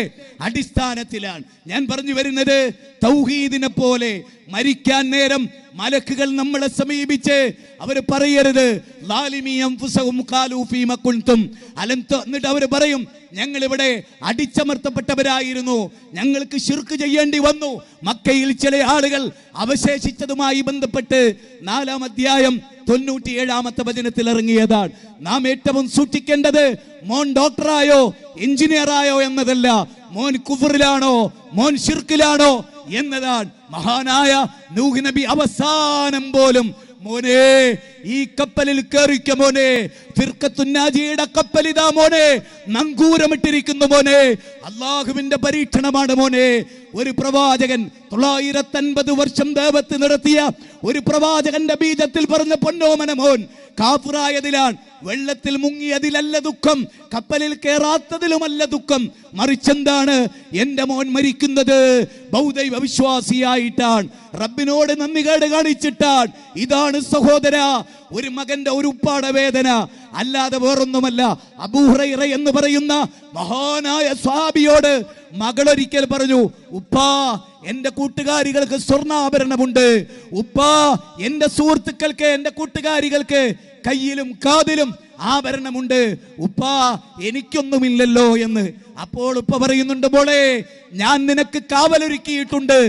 അടിസ്ഥാനത്തിലാണ്. ഞാൻ പറഞ്ഞു വരുന്നത്, തൗഹീദിനെ പോലെ മരിക്കാൻ നേരം മലക്കുകൾ നമ്മളെ സമീപിച്ച് അവർ പറയരുത് എന്നിട്ട് അവർ പറയും, ഞങ്ങൾ ഇവിടെ അടിച്ചമർത്തപ്പെട്ടവരായിരുന്നു, ഞങ്ങൾക്ക് ശിർക്ക് ചെയ്യേണ്ടി വന്നു. മക്കയിൽ ചില ആളുകൾ അവശേഷിച്ചതുമായി ബന്ധപ്പെട്ട് 4-ാം അധ്യായം 97-ാമത്തെ വചനത്തിൽ ഇറങ്ങിയതാണ്. നാം ഏറ്റവും സൂക്ഷിക്കേണ്ടത് മോൻ ഡോക്ടറായോ എഞ്ചിനീയറായോ എന്നതല്ല, മോൻ കുഫറിലാണോ മോൻ ശിർക്കിലാണോ എന്നതാണ്. മഹാനായ നൂഹ് നബി അവസാനം പോലും മോനെ ഈ കപ്പലിൽ കയറിക്ക മോനെ, ഫിർഖത്തുന്നാജിയുടെ കപ്പലിതാ മോനെ, നങ്കൂരമിട്ടിരിക്കുന്നു മോനെ, അള്ളാഹുവിന്റെ പരീക്ഷണമാണ് മോനെ. ഒരു പ്രവാചകൻ 950 വർഷം ദേവത്ത് നടത്തിയ ഒരു പ്രവാചകന്റെ ബീജത്തിൽ പറഞ്ഞ പൊന്നോമന മോൻ കാഫിറായതിലാണ്. വെള്ളത്തിൽ മുങ്ങിയതിലല്ല ദുഃഖം, കപ്പലിൽ കയറാത്തതിലുമല്ല ദുഃഖം. മറിച്ചെന്താണ്? എന്റെ മോൻ മരിക്കുന്നത് ബൗദ്ധ വിശ്വാസിയായിട്ടാണ്, റബ്ബിനോട് നന്ദികേട് കാണിച്ചിട്ടാണ്. ഇതാണ് സഹോദര ഒരു മകന്റെ ഒരു ഉപ്പാട വേദന, അല്ലാതെ വേറൊന്നുമല്ല. അബൂ ഹുറൈറ എന്ന് പറയുന്ന മഹാനായ സ്വഹാബിയോട് മകളൊരിക്കൽ പറഞ്ഞു, ഉപ്പാ എന്റെ കൂട്ടുകാരികൾക്ക് സ്വർണ്ണാഭരണമുണ്ട്, ഉപ്പാ എന്റെ സുഹൃത്തുക്കൾക്ക് എന്റെ കൂട്ടുകാരികൾക്ക് കയ്യിലും കാതിലും ആഭരണമുണ്ട്, ഉപ്പാ എനിക്കൊന്നുമില്ലല്ലോ എന്ന്. അപ്പോൾ ഉപ്പ പറയുന്നുണ്ട്, മോളെ ഞാൻ നിനക്ക് കാവലൊരുക്കിയിട്ടുണ്ട്.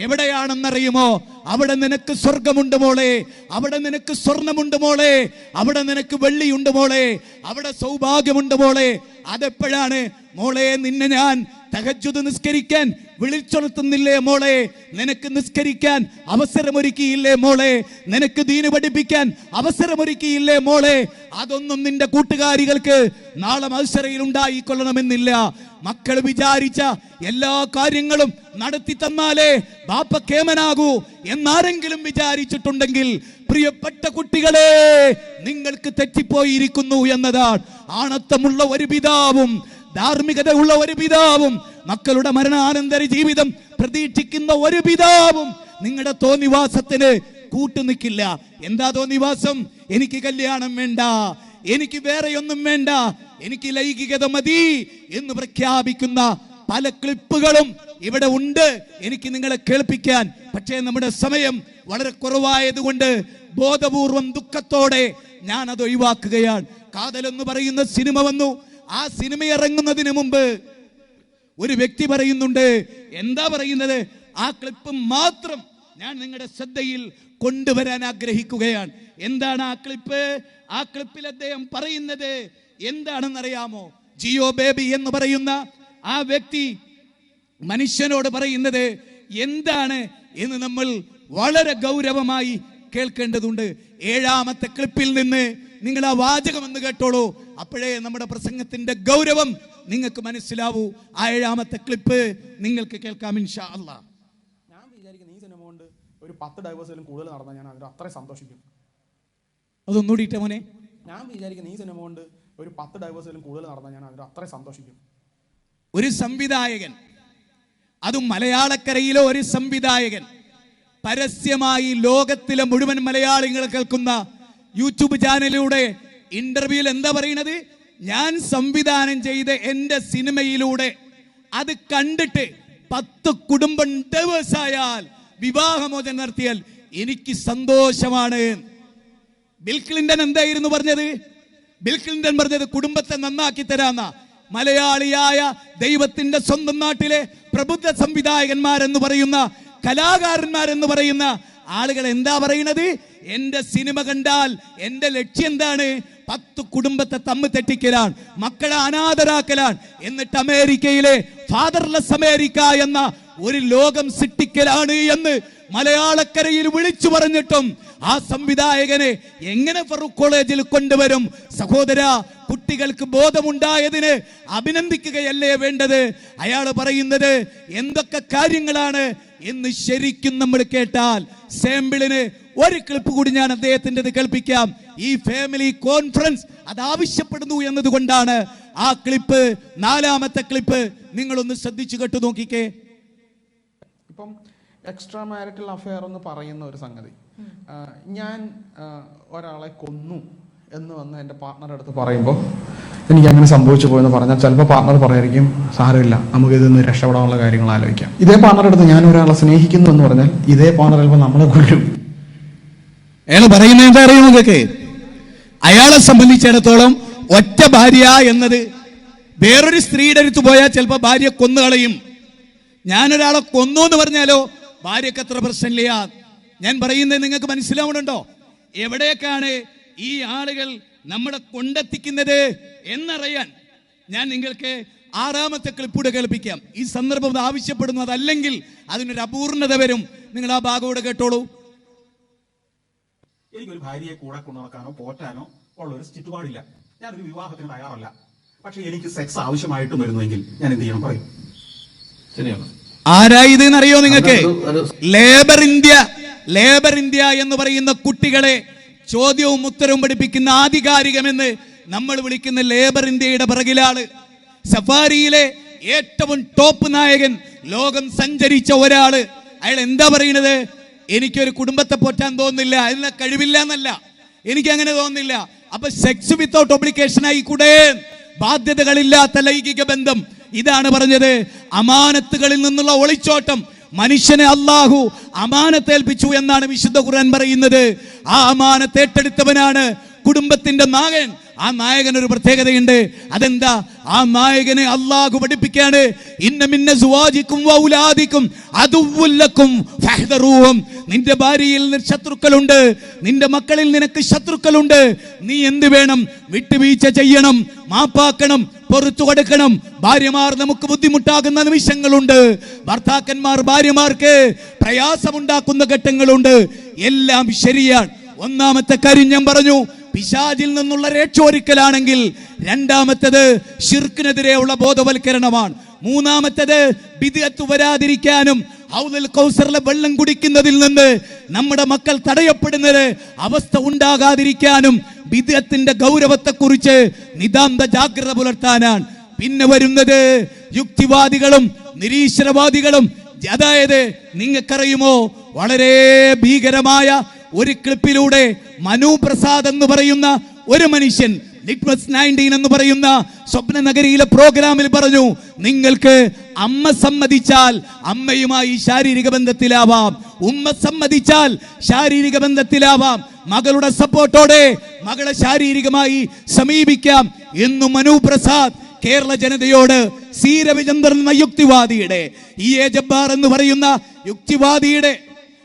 എവിടെയാണെന്നറിയുമോ? അവിടെ നിനക്ക് സ്വർഗമുണ്ട് മോളെ, അവിടെ നിനക്ക് സ്വർണമുണ്ട് മോളെ, അവിടെ നിനക്ക് വെള്ളിയുണ്ട് മോളെ, അവിടെ സൗഭാഗ്യമുണ്ട് മോളെ. അതെപ്പോഴാണ് മോളെ? നിന്നെ ഞാൻ തഹജ്ജുദ് നിസ്കരിക്കാൻ വിളിച്ചുണർത്തുന്നില്ലേ മോളെ? നിനക്ക് നിസ്കരിക്കാൻ അവസരമൊരുക്കിയില്ലേ മോളെ? നിനക്ക് ദീന് പഠിപ്പിക്കാൻ അവസരമൊരുക്കിയില്ലേ മോളെ? അതൊന്നും നിന്റെ കൂട്ടുകാരികൾക്ക് നാളെ മത്സരയിൽ ഉണ്ടായിക്കൊള്ളണമെന്നില്ല. മക്കൾ വിചാരിച്ച എല്ലാ കാര്യങ്ങളും നടത്തി തന്നാലേ ബാപ്പ കേമനാകൂ എന്നാരെങ്കിലും വിചാരിച്ചിട്ടുണ്ടെങ്കിൽ പ്രിയപ്പെട്ട കുട്ടികളെ, നിങ്ങൾക്ക് തെറ്റിപ്പോയിരിക്കുന്നു എന്നതാണ്. ആണത്തമുള്ള ഒരു പിതാവും ധാർമ്മികതയുള്ള ഒരു പിതാവും മക്കളുടെ മരണാനന്തര ജീവിതം പ്രതീക്ഷിക്കുന്ന ഒരു പിതാവും നിങ്ങളുടെ തോന്നിവാസത്തിന് കൂട്ടുനിൽക്കില്ല. എന്താ തോന്നിവാസം? എനിക്ക് കല്യാണം വേണ്ട, എനിക്ക് വേറെയൊന്നും വേണ്ട, എനിക്ക് ലൈംഗികത മതി എന്ന് പ്രഖ്യാപിക്കുന്ന പല ക്ലിപ്പുകളും ഇവിടെ ഉണ്ട് എനിക്ക് നിങ്ങളെ കേൾപ്പിക്കാൻ. പക്ഷേ നമ്മുടെ സമയം വളരെ കുറവായതുകൊണ്ട് ബോധപൂർവം ദുഃഖത്തോടെ ഞാൻ അത് ഒഴിവാക്കുകയാണ്. കാതൽ എന്ന് പറയുന്ന സിനിമ വന്നു. ആ സിനിമ ഇറങ്ങുന്നതിന് മുമ്പ് ഒരു വ്യക്തി പറയുന്നുണ്ട്. എന്താ പറയുന്നത്? ആ ക്ലിപ്പ് മാത്രം ഞാൻ നിങ്ങളുടെ ശ്രദ്ധയിൽ കൊണ്ടുവരാൻ ആഗ്രഹിക്കുകയാണ്. എന്താണ് ആ ക്ലിപ്പ്? ആ ക്ലിപ്പിൽ അദ്ദേഹം പറയുന്നത് എന്താണെന്നറിയാമോ? ജിയോ ബേബി എന്ന് പറയുന്ന ആ വ്യക്തി മനുഷ്യനോട് പറയുന്നത് എന്താണ് എന്ന് നമ്മൾ വളരെ ഗൗരവമായി കേൾക്കേണ്ടതുണ്ട്. 7ാമത്തെ ക്ലിപ്പിൽ നിന്ന് നിങ്ങൾ ആ വാചകം എന്ന് കേട്ടോളൂ. അപ്പോഴേ നമ്മുടെ പ്രസംഗത്തിന്റെ ഗൗരവം നിങ്ങൾക്ക് മനസ്സിലാവൂ. ആ 7ാമത്തെ ക്ലിപ്പ് നിങ്ങൾക്ക് കേൾക്കാം ഇൻഷാ അല്ലാഹ്. ഞാൻ വിചാരിക്കുന്നു ഈ സിനിമ കൊണ്ട് ഒരു 10 ഡൈവേഴ്സിലും കൂടുതൽ നടന്നാൽ ഞാൻ അതിൽ അത്രയും സന്തോഷിക്കും. അതൊന്നുകൂടിയിട്ടേ മോനെ. ഞാൻ വിചാരിക്കുന്നു ഈ സിനിമ കൊണ്ട് ഒരു 10 ഡൈവേഴ്സിലും കൂടുതൽ നടന്നാൽ ഞാൻ അതിൽ അത്രയും സന്തോഷിക്കും. ഒരു സംവിധായകൻ, അതും മലയാളക്കരയിലെ ഒരു സംവിധായകൻ, പരസ്യമായി ലോകത്തിലെ മുഴുവൻ മലയാളികൾ കേൾക്കുന്ന യൂട്യൂബ് ചാനലിലൂടെ ഇന്റർവ്യൂവിൽ എന്താ പറയുന്നത്? ഞാൻ സംവിധാനം ചെയ്ത എന്റെ സിനിമയിലൂടെ അത് കണ്ടിട്ട് 10 കുടുംബം ഡൈവേഴ്സായാൽ, വിവാഹമോചനം നടത്തിയാൽ എനിക്ക് സന്തോഷമാണ്. ബിൽ ക്ലിന്റൺ എന്തായിരുന്നു പറഞ്ഞത്? ബിൽ ക്ലിന്റൺ പറഞ്ഞത് കുടുംബത്തെ നന്നാക്കി തരാന്ന. മലയാളിയായ ദൈവത്തിന്റെ സ്വന്തം നാട്ടിലെ പ്രബുദ്ധ സംവിധായകന്മാരെന്ന് പറയുന്ന, കലാകാരന്മാരെന്ന് പറയുന്ന ആളുകൾ എന്താ പറയുന്നത്? എന്റെ സിനിമ കണ്ടാൽ എന്റെ ലക്ഷ്യം എന്താണ്? 10 കുടുംബത്തെ തമ്മിൽ തെറ്റിക്കലാണ്, മക്കളെ അനാഥരാക്കലാണ്. എന്നിട്ട് അമേരിക്കയിലെ ഫാദർലെസ് അമേരിക്ക എന്ന ഒരു ലോകം സൃഷ്ടിക്കലാണ് എന്ന് മലയാളക്കരയിൽ വിളിച്ചു പറഞ്ഞിട്ടും ആ സംവിധായകനെ എങ്ങനെ ഫറൂഖ് കോളേജിൽ കൊണ്ടുവരും? സഹോദര, കുട്ടികൾക്ക് ബോധമുണ്ടായതിന് അഭിനന്ദിക്കുകയല്ലേ വേണ്ടത്? അയാൾ പറയുന്നത് എന്തൊക്കെ കാര്യങ്ങളാണ് എന്ന് ശരിക്കും നമ്മൾ കേട്ടാൽ, സാമ്പിളിന് ഒരു ക്ലിപ്പ് കൂടി ഞാൻ അദ്ദേഹത്തിൻ്റെത് കേൾപ്പിക്കാം. ഈ ഫാമിലി കോൺഫറൻസ് അത് ആവശ്യപ്പെടുന്നു എന്നതുകൊണ്ടാണ് ആ ക്ലിപ്പ്, 4ാമത്തെ ക്ലിപ്പ് നിങ്ങളൊന്ന് ശ്രദ്ധിച്ചു കേട്ടു നോക്കിക്കേ. ഇപ്പം എക്സ്ട്രാ മാരിറ്റൽ അഫെയർ എന്ന് പറയുന്ന ഒരു സംഗതി, ഞാൻ ഒരാളെ കൊന്നു എന്ന് വന്ന് എൻ്റെ പാർട്ട്ണറുടെ അടുത്ത് പറയുമ്പോൾ എനിക്ക് അങ്ങനെ സംഭവിച്ചു പോയെന്ന് പറഞ്ഞാൽ ചിലപ്പോൾ പാർട്ട്ണർ പറയായിരിക്കും സാരമില്ല, നമുക്ക് ഇതിൽ നിന്ന് രക്ഷപ്പെടാനുള്ള കാര്യങ്ങൾ ആലോചിക്കാം. ഇതേ പാർട്ട്ണറുടെ അടുത്ത് ഞാൻ ഒരാളെ സ്നേഹിക്കുന്നു എന്ന് പറഞ്ഞാൽ ഇതേ പാർട്ട്ണർ ചിലപ്പോൾ നമ്മളെ കൊല്ലും. അയാൾ പറയുന്നത് എന്താ അറിയോ നിങ്ങൾക്ക്? അയാളെ സംബന്ധിച്ചിടത്തോളം ഒറ്റ ഭാര്യ എന്നത് വേറൊരു സ്ത്രീയുടെ അടുത്ത് പോയാൽ ചിലപ്പോൾ ഭാര്യ കൊന്നുകളയും. ഞാനൊരാളെ കൊന്നു എന്ന് പറഞ്ഞാലോ ഭാര്യക്ക് അത്ര പ്രശ്നമില്ല. ഞാൻ പറയുന്നത് നിങ്ങൾക്ക് മനസ്സിലാവുന്നുണ്ടോ? എവിടേക്കാണ് ഈ ആളുകൾ നമ്മളെ കൊണ്ടെത്തിക്കുന്നത് എന്നറിയാൻ ഞാൻ നിങ്ങൾക്ക് 6ാമത്തെ ക്ലിപ്പൂടെ കേൾപ്പിക്കാം. ഈ സന്ദർഭം ആവശ്യപ്പെടുന്നു, അതല്ലെങ്കിൽ അതിനൊരു അപൂർണത വരും. നിങ്ങൾ ആ ഭാഗം കേട്ടോളൂ. എനിക്കൊരു ഭാര്യയെ കൂടെ കൊണ്ടു നടക്കാനോ പോറ്റാനോ ഉള്ള ഒരു ചുറ്റുപാടില്ല. ഞാനൊരു വിവാഹത്തിന് തയ്യാറല്ല. പക്ഷെ എനിക്ക് സെക്സ് ആവശ്യമായിട്ടും വരുന്നുവെങ്കിൽ ഞാൻ എന്ത് ചെയ്യണം പറയും? ശരിയാണ്. ആരാ ഇത് എന്നറിയോ നിങ്ങൾക്ക്? ലേബർ ഇന്ത്യ എന്ന് പറയുന്ന കുട്ടികളെ ചോദ്യവും ഉത്തരവും പഠിപ്പിക്കുന്ന ആധികാരികമെന്ന് നമ്മൾ വിളിക്കുന്ന ലേബർ ഇന്ത്യയുടെ പിറകിലാണ്. സഫാരിയിലെ ഏറ്റവും ടോപ്പ് നായകൻ, ലോകം സഞ്ചരിച്ച ഒരാള്, അയാൾ എന്താ പറയുന്നത്? എനിക്കൊരു കുടുംബത്തെ പോറ്റാൻ തോന്നുന്നില്ല, അതിനുള്ള കഴിവില്ല എന്നല്ല, എനിക്ക് അങ്ങനെ തോന്നുന്നില്ല. അപ്പൊ സെക്സ് വിത്തൗട്ട് ഒബ്ലിഗേഷൻ ആയിക്കൂടെ? ബാധ്യതകളില്ലാത്ത ലൈംഗിക ബന്ധം, ഇതാണ് പറഞ്ഞത്. അമാനത്തുകളിൽ നിന്നുള്ള ഒളിച്ചോട്ടം, മനുഷ്യനെ അല്ലാഹു അമാനത്തേൽപ്പിച്ചു എന്നാണ് വിശുദ്ധ ഖുർആൻ പറയുന്നത്. ആ അമാനത്ത് ഏറ്റെടുത്തവനാണ് കുടുംബത്തിന്റെ നായകൻ. ആ നായകൻ ഒരു പ്രത്യേകതയുണ്ട്. അതെന്താ? ആ നായകനെ അല്ലാഹു പഠിപ്പിക്കാണ്. ഇന്ന മിന്ന സുവാജിക്കും വൗലാദിക്കും അദുവ്വുല്ലക്കും ഫഹ്ദറൂഹും. നിന്റെ ഭാര്യയിൽ ശത്രുക്കളുണ്ട്, നിന്റെ മക്കളിൽ നിനക്ക് ശത്രുക്കളുണ്ട്. നീ എന്ത് വേണം? വിട്ടുവീഴ്ച ചെയ്യണം, മാപ്പാക്കണം, പുറത്തു കൊടുക്കണം. ഭാര്യമാർ നമുക്ക് ബുദ്ധിമുട്ടാകുന്ന നിമിഷങ്ങളുണ്ട്, ഭർത്താക്കന്മാർ ഭാര്യമാർക്ക് പ്രയാസമുണ്ടാക്കുന്ന ഘട്ടങ്ങളുണ്ട്. എല്ലാം ശരിയാണ്. 1ാമത്തെ കാര്യം ഞാൻ പറഞ്ഞു, പിശാചിൽ നിന്നുള്ള രക്ഷയൊരുക്കലാണെങ്കിൽ. 2ാമത്തേത് ശിർക്കിനെതിരെയുള്ള ബോധവൽക്കരണമാണ്. 3ാമത്തേത് ബിദ്അത്ത് വരാതിരിക്കാനും ഹൗദുൽ കൗസറിലെ വെള്ളം കുടിക്കുന്നതിൽ നിന്ന് നമ്മുടെ മക്കൾ തടയപ്പെടുന്നത് അവസ്ഥ ഉണ്ടാകാതിരിക്കാനും ബിദ്അത്തിന്റെ ഗൗരവത്തെക്കുറിച്ച് നിതാന്ത ജാഗ്രത പുലർത്താനാണ്. പിന്നെ വരുന്നത് യുക്തിവാദികളും നിരീശ്വരവാദികളും. അതായത് നിങ്ങൾക്കറിയുമോ, വളരെ ഭീകരമായ ഒരു ക്ലിപ്പിലൂടെ മനു പ്രസാദ് എന്ന് പറയുന്ന ഒരു മനുഷ്യൻ ലിറ്റ്മസ് 19 എന്ന് പറയുന്ന സ്വപ്ന നഗരിയിലെ പ്രോഗ്രാമിൽ പറഞ്ഞു, നിങ്ങൾക്ക് അമ്മ സമ്മതിച്ചാൽ അമ്മയുമായി ശാരീരിക ബന്ധത്തിലാവാം, ഉമ്മ സമ്മതിച്ചാൽ ശാരീരിക ബന്ധത്തിലാവാം, മകളുടെ സപ്പോർട്ടോടെ മകളെ ശാരീരികമായി സമീപിക്കാം എന്നു മനു പ്രസാദ് കേരള ജനതയോട് സി രവിചന്ദ്രൻ എന്ന യുക്തിവാദിയുടെ, ഇ എ ജബ്ബാർ എന്ന് പറയുന്ന യുക്തിവാദിയുടെ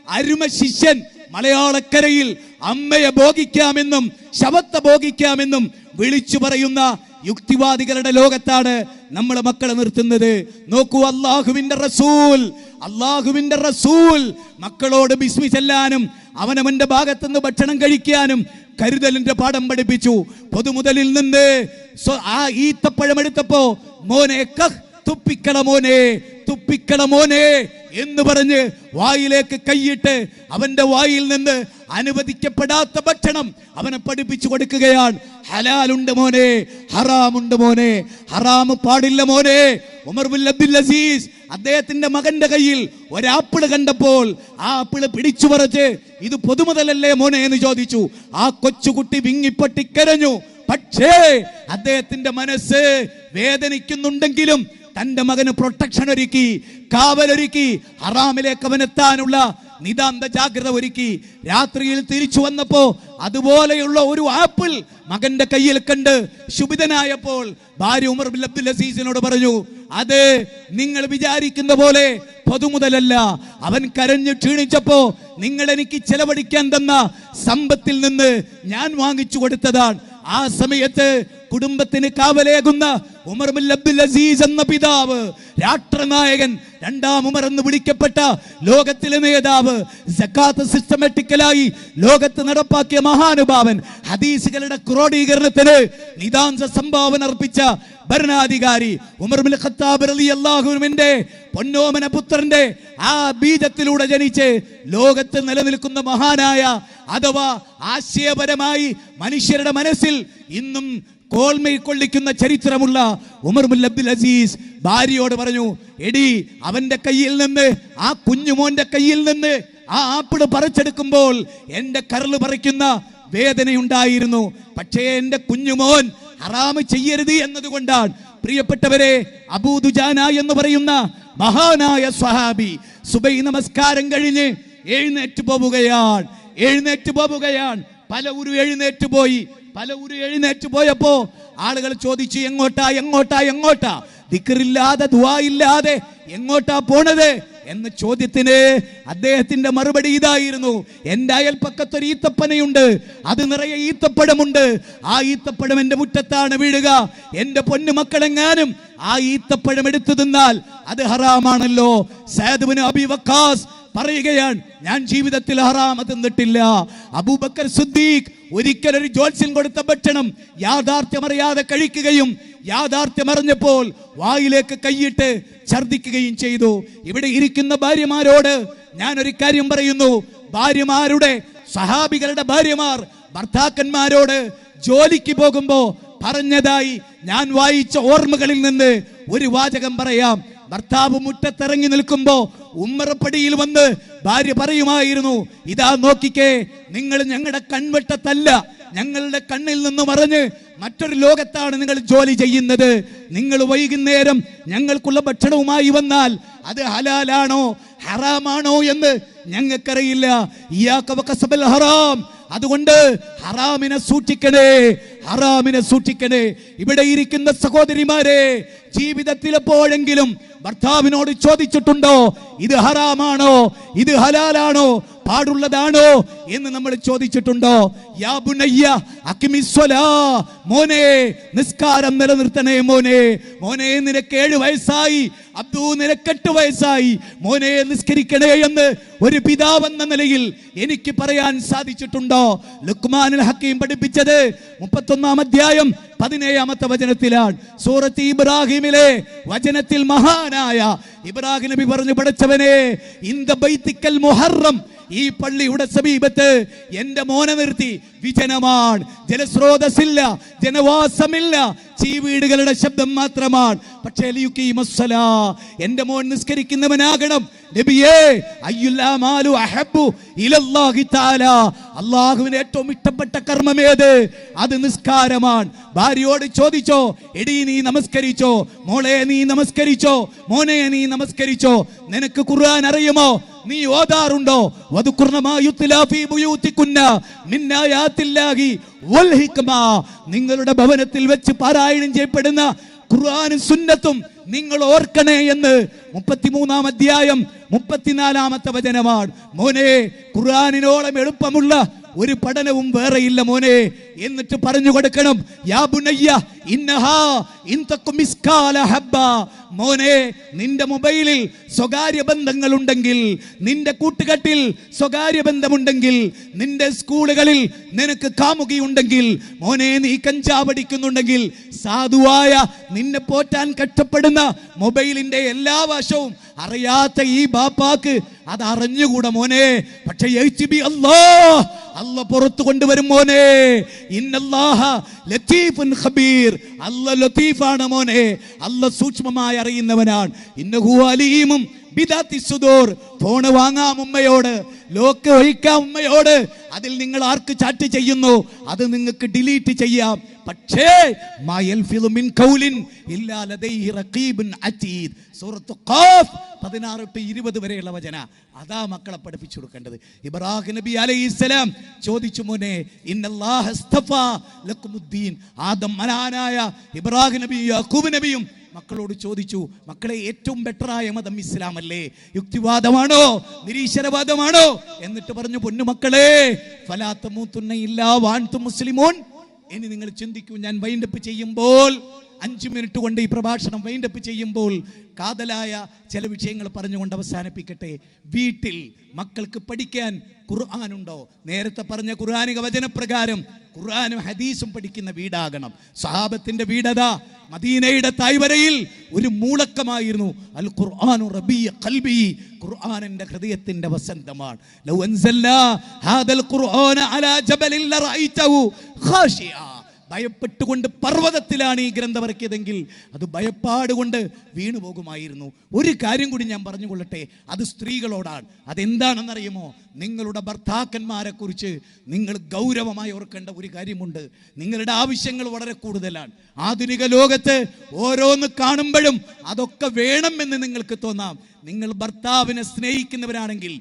അരുമ ശിഷ്യൻ മലയാളക്കരയിൽ അമ്മയെ ഭോഗിക്കാമെന്നും ശവത്തെ ഭോഗിക്കാമെന്നും വിളിച്ചു പറയുന്ന യുക്തിവാദികളുടെ ലോകത്താണ് നമ്മളെ മക്കളെ നിർത്തുന്നത്. നോക്കൂ, അള്ളാഹുവിന്റെ റസൂൽ മക്കളോട് ബിസ്മി ചൊല്ലാനും അവനവന്റെ ഭാഗത്തുനിന്ന് ഭക്ഷണം കഴിക്കാനും കരുതലിന്റെ പാഠം പഠിപ്പിച്ചു. പൊതുമുതലിൽ നിന്ന് ആ ഈത്തപ്പഴം എടുത്തപ്പോ മോനെ തുപ്പിക്കട മോനെ, തുപ്പിക്കട മോനെ എന്ന് പറഞ്ഞ് വായിലേക്ക് കൈയിട്ട് അവന്റെ വായിൽ നിന്ന് അനുവദിക്കപ്പെടാത്ത ഭക്ഷണം അവനെ പഠിപ്പിച്ചു കൊടുക്കുകയാണ്. ഹലാലുണ്ട് മോനെ, ഹറാമുണ്ട് മോനെ, ഹറാമ് പാടില്ല മോനെ. ഉമർ ബിൻ അബ്ദുൽ അസീസ് അദ്ദേഹത്തിന്റെ മകന്റെ കയ്യിൽ ഒരാപ്പിള് കണ്ടപ്പോൾ ആ ആപ്പിള് പിടിച്ചു പറിച്ച് ഇത് പൊതുമുതലല്ലേ മോനെ എന്ന് ചോദിച്ചു. ആ കൊച്ചുകുട്ടി വിങ്ങിപ്പൊട്ടിക്കരഞ്ഞു. പക്ഷേ അദ്ദേഹത്തിന്റെ മനസ്സ് വേദനിക്കുന്നുണ്ടെങ്കിലും തന്റെ മകന് പ്രൊട്ടക്ഷൻ ഒരുക്കി, കാവലൊരുക്കി, ഹറാമിലേക്ക് അവനെത്താനുള്ള നിതാന്ത ജാഗ്രത ഒരുക്കി. രാത്രിയിൽ തിരിച്ചു വന്നപ്പോ അതുപോലെയുള്ള ഒരു ആപ്പിൾ മകന്റെ കയ്യിൽ കണ്ട് ശുഭിതനായപ്പോൾ ഭാര്യ ഉമർ ബിൻ അബ്ദുൽ അസീസിനോട് പറഞ്ഞു, അത് നിങ്ങൾ വിചാരിക്കുന്ന പോലെ പൊതുമുതലല്ല. അവൻ കരഞ്ഞു ക്ഷീണിച്ചപ്പോ നിങ്ങൾ എനിക്ക് ചെലവഴിക്കാൻ തന്ന സമ്പത്തിൽ നിന്ന് ഞാൻ വാങ്ങിച്ചു കൊടുത്തതാണ്. ആ സമയത്ത് കുടുംബത്തിന് കാവലേകുന്ന ഉമർ ബിൻ അബ്ദുൽ അസീസ് എന്ന പിതാവ്, രാഷ്ട്രനായകൻ, രണ്ടാം ഉമർ എന്ന് വിളിക്കപ്പെട്ട ലോകത്തിലെ നേതാവ്, സക്കാത്ത് സിസ്റ്റമാറ്റിക്കലായി ലോകത്ത് നടപ്പാക്കിയ മഹാനുഭാവൻ, ഹദീസുകളുടെ ക്രോഡീകരണത്തിന് നിതാന്ത സംഭാവന അർപ്പിച്ച ഭരണാധികാരി ഉമർ ബിൻ ഖത്താബ് റളിയല്ലാഹു അൻഹുവിന്റെ പൊന്നോമന പുത്രന്റെ ആ ബീജത്തിലൂടെ ജനിച്ച് ലോകത്ത് നിലനിൽക്കുന്ന മഹാനായ അഥവാ ആശയപരമായി മനുഷ്യരുടെ മനസ്സിൽ ഇന്നും കോൾമയിൽ കൊള്ളിക്കുന്ന ചരിത്രമുള്ള ഉമർ ബിൻ അബ്ദുൽ അസീസ് ഭാര്യയോട് പറഞ്ഞു, എടി അവന്റെ കയ്യിൽ നിന്ന്, ആ കുഞ്ഞുമോന്റെ കയ്യിൽ നിന്ന് ആ ആപ്പിള് പറിച്ചെടുക്കുമ്പോൾ എന്റെ കരള് പറിക്കുന്ന വേദനയുണ്ടായിരുന്നു. പക്ഷേ എന്റെ കുഞ്ഞുമോൻ ഹറാമ് ചെയ്യരുത് എന്നതുകൊണ്ടാണ്. പ്രിയപ്പെട്ടവരെ, അബൂ ദുജാന എന്ന് പറയുന്ന മഹാനായ സ്വഹാബി സുബൈ നമസ്കാരം കഴിഞ്ഞ് എഴുന്നേറ്റ് പോവുകയാണ്. പലവരും എഴുന്നേറ്റ് പോയപ്പോ ആളുകൾ ചോദിച്ചു, എങ്ങോട്ടാ ദിക്റില്ലാതെ ദുആ ഇല്ലാതെ എങ്ങോട്ടാ പോണത് എന്ന ചോദ്യത്തിന് അദ്ദേഹത്തിന്റെ മറുപടി ഇതായിരുന്നു, എന്റെ അയൽപ്പക്കത്തൊരു ഈത്തപ്പനയുണ്ട്, അത് നിറയെ ഈത്തപ്പഴമുണ്ട്, ആ ഈത്തപ്പഴം എന്റെ മുറ്റത്താണ് വീഴുക. എന്റെ പൊന്നു മക്കളെങ്ങാനും ആ ഈത്തപ്പഴം എടുത്തു തിന്നാൽ അത് ഹറാമാണല്ലോ. സഅദ് ഇബ്നു അബീ വഖാസ് പറയുകയാണ്, ഞാൻ ജീവിതത്തിൽ ഹറാമ തിന്നിട്ടില്ല. അബൂബക്കർ സിദ്ദീഖ് ഒരിക്കൽ ഒരു ജ്യോത്സ്യൻ കൊടുത്ത ഭക്ഷണം യാഥാർത്ഥ്യമറിയാതെ കഴിക്കുകയും യാഥാർത്ഥ്യമറിഞ്ഞപ്പോൾ വായിലേക്ക് കൈയിട്ട് ഛർദിക്കുകയും ചെയ്തു. ഇവിടെ ഇരിക്കുന്ന ഭാര്യമാരോട് ഞാൻ ഒരു കാര്യം പറയുന്നു. ഭാര്യമാരുടെ, സഹാബികളുടെ ഭാര്യമാർ ഭർത്താക്കന്മാരോട് ജോലിക്ക് പോകുമ്പോ പറഞ്ഞതായി ഞാൻ വായിച്ച ഓർമ്മകളിൽ നിന്ന് ഒരു വാചകം പറയാം. ഭർത്താവ് മുറ്റത്തിറങ്ങി നിൽക്കുമ്പോ ഉമ്മറപ്പടിയിൽ വന്ന് ഭാര്യ പറയുമായിരുന്നു, ഇതാ നോക്കിക്കേ, നിങ്ങൾ ഞങ്ങളുടെ കൺവെട്ടത്തല്ല, ഞങ്ങളുടെ കണ്ണിൽ നിന്ന് മറഞ്ഞ് മറ്റൊരു ലോകത്താണ് നിങ്ങൾ ജോലി ചെയ്യുന്നത്. നിങ്ങൾ വൈകുന്നേരം ഞങ്ങൾക്കുള്ള ഭക്ഷണവുമായി വന്നാൽ അത് ഹലാലാണോ ഹറാമാണോ എന്ന് ഞങ്ങൾക്കറിയില്ല. ഹറാം, അതുകൊണ്ട് ഹറാമിനെ സൂക്ഷിക്കണേ. ഇവിടെ ഇരിക്കുന്ന സഹോദരിമാരെ, ജീവിതത്തിൽ എപ്പോഴെങ്കിലും ഭർത്താവിനോട് ചോദിച്ചിട്ടുണ്ടോ, ഇത് ഹറാമാണോ, ഇത് ഹലാലാണോ, പാടുള്ളതാണോ എന്ന് നമ്മൾ ചോദിച്ചിട്ടുണ്ടോ? യാ ബുനയ്യ അഖിമിസ്സലാ, മോനെ നിസ്കാരം നിലനിർത്തണേ മോനെ നിനക്ക് 7 വയസ്സായി, അബ്ദു നിനക്ക് 8 വയസ്സായി, മോനെ നിസ്കരിക്കണേ എന്ന് ഒരു പിതാവ് എന്ന നിലയിൽ എനിക്ക് പറയാൻ സാധിച്ചിട്ടുണ്ടോ? ലുക്മാനുൽ ഹക്കീം പഠിപ്പിച്ചത് 31-ാം അധ്യായം 17-ാമത്തെ വചനത്തിലാണ്. സൂറത്ത് ഇബ്രാഹിമിലെ വചനത്തിൽ മഹാനായ ഇബ്രാഹിം നബി പറഞ്ഞു, പടച്ചവനെ, ഇന്ദ ബൈത്തിക്കൽ മുഹറം, ഈ പള്ളിയുടെ സമീപത്ത് എന്റെ മോനെ നിർത്തി. വിജനമാണ്, ജലസ്രോതസ്സില്ല, ജനവാസമില്ല, ചീവീടുകളുടെ ശബ്ദം മാത്രമാണ്. പക്ഷേ എന്റെ മോൻ നിസ്കരിക്കുന്നവനാകണം. നബിയേ, അയ്യുല്ലാമാലു അഹബ്ബു ഇലല്ലാഹി തആല, അല്ലാഹുവിന് ഏറ്റവും ഇഷ്ടപ്പെട്ട കർമ്മം ഏത്? അത് നിസ്കാരമാണ്. ഭാര്യയോട് ചോദിച്ചോ, എടീ നീ നമസ്കരിച്ചോ? മോളെ നീ നമസ്കരിച്ചോ? മോനെ നീ നമസ്കരിച്ചോ? നിനക്ക് ഖുർആൻ അറിയുമോ? നീ ഓതാറുണ്ടോ? വദുകുർന മാ യുത്ലാ ഫീ ബുയൂതികുന്ന മിൻ ആയാത്തില്ലാഹി വൽ ഹിക്മ, നിങ്ങളുടെ ഭവനത്തിൽ വെച്ച് പാരായണം ചെയ്യപ്പെടുന്ന ഖുർആനും സുന്നത്തും നിങ്ങൾ ഓർക്കണേ എന്ന് 33-ാം അധ്യായം 34-ാമത്തെ വചനമാണ്. മോനെ, ഖുർആനിനോളം എളുപ്പമുള്ള ഒരു പഠനവും വേറെയില്ല മോനെ. എന്നിട്ട് പറഞ്ഞു കൊടുക്കണം, യാ ബുനയ്യ ഇന്നഹാ ഇൻ തകും മിസ്കാല ഹബ്ബ, മോനെ നിന്റെ മൊബൈലിൽ സ്വകാര്യ ബന്ധങ്ങൾ ഉണ്ടെങ്കിൽ, നിന്റെ കൂട്ടുകെട്ടിൽ സ്വകാര്യ ബന്ധമുണ്ടെങ്കിൽ, നിന്റെ സ്കൂളുകളിൽ നിനക്ക് കാമുകിയുണ്ടെങ്കിൽ, മോനെ നീ കഞ്ചാവടിക്കുന്നുണ്ടെങ്കിൽ, സാധുവായ നിന്നെ പോറ്റാൻ കഷ്ടപ്പെടുന്ന മൊബൈലിന്റെ എല്ലാ വശവും അറിയാത്ത ഈ ബാപ്പാക്ക് അത് അറിഞ്ഞുകൂടാ മോനെ. പക്ഷെ അല്ല പുറത്തു കൊണ്ടുവരും മോനെ. ഇന്നല്ലാഹ ലത്തീഫുൻ ഖബീർ, അല്ല ലത്തീഫാണ് മോനെ, അല്ല സൂക്ഷ്മമായി അറിയുന്നവനാണ്. ഇന്നഹു അലീമും ബിദാത്തി സുദൂർ, ഫോണ് വാങ്ങാം ഉമ്മയോട്, ലോക്ക് ഒഴിക്കാം ഉമ്മയോട്, അതിൽ നിങ്ങൾ ആർക്ക് ചാറ്റ് ചെയ്യുന്നു അത് നിങ്ങൾക്ക് ഡിലീറ്റ് ചെയ്യാം. പക്ഷേ മാ യൽഫിദു മിൻ ഖൗലിൻ ഇല്ലാ ലദൈഹി റഖീബുൻ അതീദ്, സൂറത്ത് ഖാഫ് 16-20 വരെയുള്ള വചന. അതാ മക്കളെ പഠിപ്പിച്ചു കൊടുക്കേണ്ടത്. ഇബ്രാഹിം നബി അലൈഹിസ്സലാം ചോദിച്ചു, മോനെ ഇന്നല്ലാഹ ഇസ്തഫാ ലക്കുമുദ്ദീൻ, ആദം മഹാനായ ഇബ്രാഹിം നബി യാക്കൂബ് നബിയും മക്കളോട് ചോദിച്ചു, മക്കളെ ഏറ്റവും ബെറ്ററായ മതം ഇസ്ലാം അല്ലേ? യുക്തിവാദമാണോ നിരീശ്വരവാദമാണോ? എന്നിട്ട് പറഞ്ഞു, പൊന്നുമക്കളെ ഫലാ തമൂതുന്ന ഇല്ലാ വഅൻതും മുസ്ലിമൂൻ. ഇനി നിങ്ങൾ ചിന്തിക്കൂ, ഞാൻ വൈൻഡപ്പ് ചെയ്യുമ്പോൾ 5 മിനിറ്റ് കൊണ്ട് ഈ പ്രഭാഷണം വൈൻഡപ്പ് ചെയ്യുമ്പോൾ കാതലായ ചില വിഷയങ്ങൾ പറഞ്ഞുകൊണ്ട് അവസാനിപ്പിക്കട്ടെ. വീട്ടിൽ മക്കൾക്ക് പഠിക്കാൻ ഖുർആനുണ്ടോ? നേരത്തെ പറഞ്ഞ ഖുർആനിക വചനപ്രകാരം ഖുർആനും ഹദീസും പഠിക്കുന്ന വീടാകണം. സഹാബത്തിന്റെ വീടതാ മദീനയുടെ തായ്വരയിൽ ഒരു മൂളക്കമായിരുന്നു. അൽ ഖുർആനു റബീഅ ഖൽബി, ഖുർആൻ എൻ്റെ ഹൃദയത്തിന്റെ വസന്തമാണ്. ലൗ അൻസൽനാ ഹാദൽ ഖുർആന അലാ ജബലിൻ ലറഅയ്തഹു ഖാശിഅ, ഭയപ്പെട്ടുകൊണ്ട് പർവ്വതത്തിലാണ് ഈ ഗ്രന്ഥം ഇറക്കിയതെങ്കിൽ അത് ഭയപ്പാടുകൊണ്ട് വീണു പോകുമായിരുന്നു. ഒരു കാര്യം കൂടി ഞാൻ പറഞ്ഞുകൊള്ളട്ടെ, അത് സ്ത്രീകളോടാണ്. അതെന്താണെന്നറിയുമോ? നിങ്ങളുടെ ഭർത്താക്കന്മാരെ കുറിച്ച് നിങ്ങൾ ഗൗരവമായി ഓർക്കേണ്ട ഒരു കാര്യമുണ്ട്. നിങ്ങളുടെ ആവശ്യങ്ങൾ വളരെ കൂടുതലാണ്. ആധുനിക ലോകത്ത് ഓരോന്ന് കാണുമ്പോഴും അതൊക്കെ വേണമെന്ന് നിങ്ങൾക്ക് തോന്നാം. നിങ്ങൾ ഭർത്താവിനെ സ്നേഹിക്കുന്നവരാണെങ്കിൽ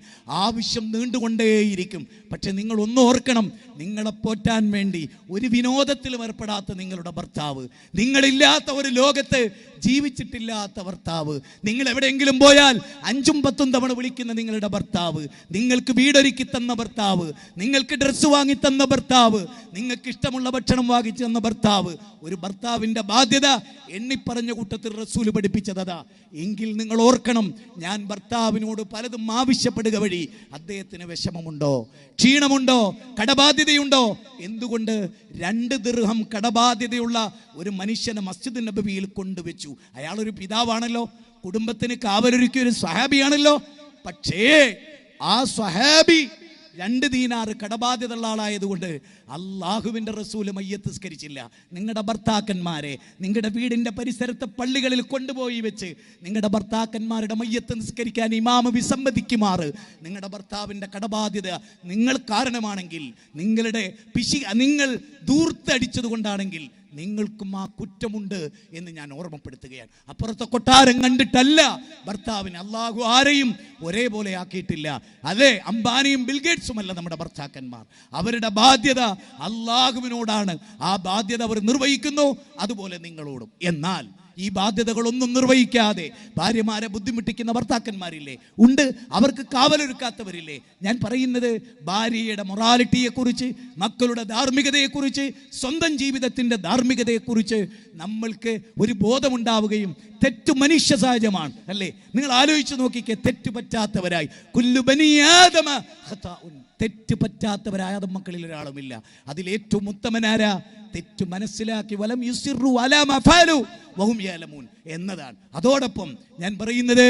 ആവശ്യം നീണ്ടുകൊണ്ടേയിരിക്കും. പക്ഷെ നിങ്ങൾ ഒന്ന് ഓർക്കണം, നിങ്ങളെ പോറ്റാൻ വേണ്ടി ഒരു വിനോദത്തിലും ഏർപ്പെടാത്ത നിങ്ങളുടെ ഭർത്താവ്, നിങ്ങളില്ലാത്ത ഒരു ലോകത്ത് ജീവിച്ചിട്ടില്ലാത്ത ഭർത്താവ്, നിങ്ങൾ എവിടെയെങ്കിലും പോയാൽ 5-10 തവണ വിളിക്കുന്ന നിങ്ങളുടെ ഭർത്താവ്, നിങ്ങൾക്ക് വീടൊരുക്കി തന്ന ഭർത്താവ്, നിങ്ങൾക്ക് ഡ്രസ്സ് വാങ്ങി തന്ന ഭർത്താവ്, നിങ്ങൾക്ക് ഇഷ്ടമുള്ള ഭക്ഷണം വാങ്ങിച്ചു തന്ന ഭർത്താവ്. ഒരു ഭർത്താവിന്റെ ബാധ്യത എണ്ണിപ്പറഞ്ഞ കൂട്ടത്തിൽ റസൂൽ പഠിപ്പിച്ചതാ. എങ്കിൽ നിങ്ങൾ ഓർക്കണം, ഞാൻ ഭർത്താവിനോട് പലതും ആവശ്യപ്പെടുക വഴി അദ്ദേഹത്തിന് വിഷമമുണ്ടോ, ക്ഷീണമുണ്ടോ, കടബാധ്യതയുണ്ടോ? എന്തുകൊണ്ട്? 2 ദിർഹം കടബാധ്യതയുള്ള ഒരു മനുഷ്യനെ മസ്ജിദ് നബവിയിൽ കൊണ്ടുവച്ചു. അയാളൊരു പിതാവാണല്ലോ, കുടുംബത്തിന് കാവലൊരുക്കിയ ഒരു സ്വഹാബിയാണല്ലോ. പക്ഷേ ആ സ്വഹാബി 2 ദീനാർ കടബാധ്യത ഉള്ള ആളായതുകൊണ്ട് അള്ളാഹുവിന്റെ റസൂല് മയ്യത്ത് നിസ്കരിച്ചില്ല. നിങ്ങളുടെ ഭർത്താക്കന്മാരെ നിങ്ങളുടെ വീടിന്റെ പരിസരത്തെ പള്ളികളിൽ കൊണ്ടുപോയി വെച്ച് നിങ്ങളുടെ ഭർത്താക്കന്മാരുടെ മയ്യത്ത് നിസ്കരിക്കാൻ ഇമാമ് വിസമ്മതിക്കുമാറ് നിങ്ങളുടെ ഭർത്താവിന്റെ കടബാധ്യത നിങ്ങൾ കാരണമാണെങ്കിൽ, നിങ്ങൾ ധൂർത്തടിച്ചത് കൊണ്ടാണെങ്കിൽ നിങ്ങൾക്കും ആ കുറ്റമുണ്ട് എന്ന് ഞാൻ ഓർമ്മപ്പെടുത്തുകയാണ്. അപ്പുറത്തെ കൊട്ടാരം കണ്ടിട്ടല്ല ഭർത്താവിന്. അള്ളാഹു ആരെയും ഒരേപോലെ ആക്കിയിട്ടില്ല. അതെ, അംബാനിയും ബിൽഗേറ്റ്സും അല്ല നമ്മുടെ ഭർത്താക്കന്മാർ. അവരുടെ ബാധ്യത അള്ളാഹുവിനോടാണ്. ആ ബാധ്യത അവർ നിർവഹിക്കുന്നു, അതുപോലെ നിങ്ങളോടും. എന്നാൽ ഈ ബാധ്യതകളൊന്നും നിർവഹിക്കാതെ ഭാര്യമാരെ ബുദ്ധിമുട്ടിക്കുന്ന ഭർത്താക്കന്മാരില്ലേ? ഉണ്ട്. അവർക്ക് കാവലൊരുക്കാത്തവരില്ലേ? ഞാൻ പറയുന്നത് ഭാര്യയുടെ മൊറാലിറ്റിയെക്കുറിച്ച്, മക്കളുടെ ധാർമ്മികതയെക്കുറിച്ച്, സ്വന്തം ജീവിതത്തിന്റെ ധാർമ്മികതയെക്കുറിച്ച് നമ്മൾക്ക് ഒരു ബോധമുണ്ടാവുകയും, തെറ്റ് മനുഷ്യ സഹജമാണ് അല്ലേ? നിങ്ങൾ ആലോചിച്ച് നോക്കിക്കേ, തെറ്റ് പറ്റാത്തവരായി കുല്ലു ബനി ആദമ ഖതാഉൻ, തെറ്റ് പറ്റാത്തവരായ മക്കളിൽ ഒരാളുമില്ല. അതിലേറ്റവും ഉത്തമനാരാ? തെറ്റ് മനസ്സിലാക്കി വലം യുസിറു അലാ മാ ഫഅലു വഹും യഅലമൂൻ എന്നതാണ്. അതോടൊപ്പം ഞാൻ പറയുന്നത്,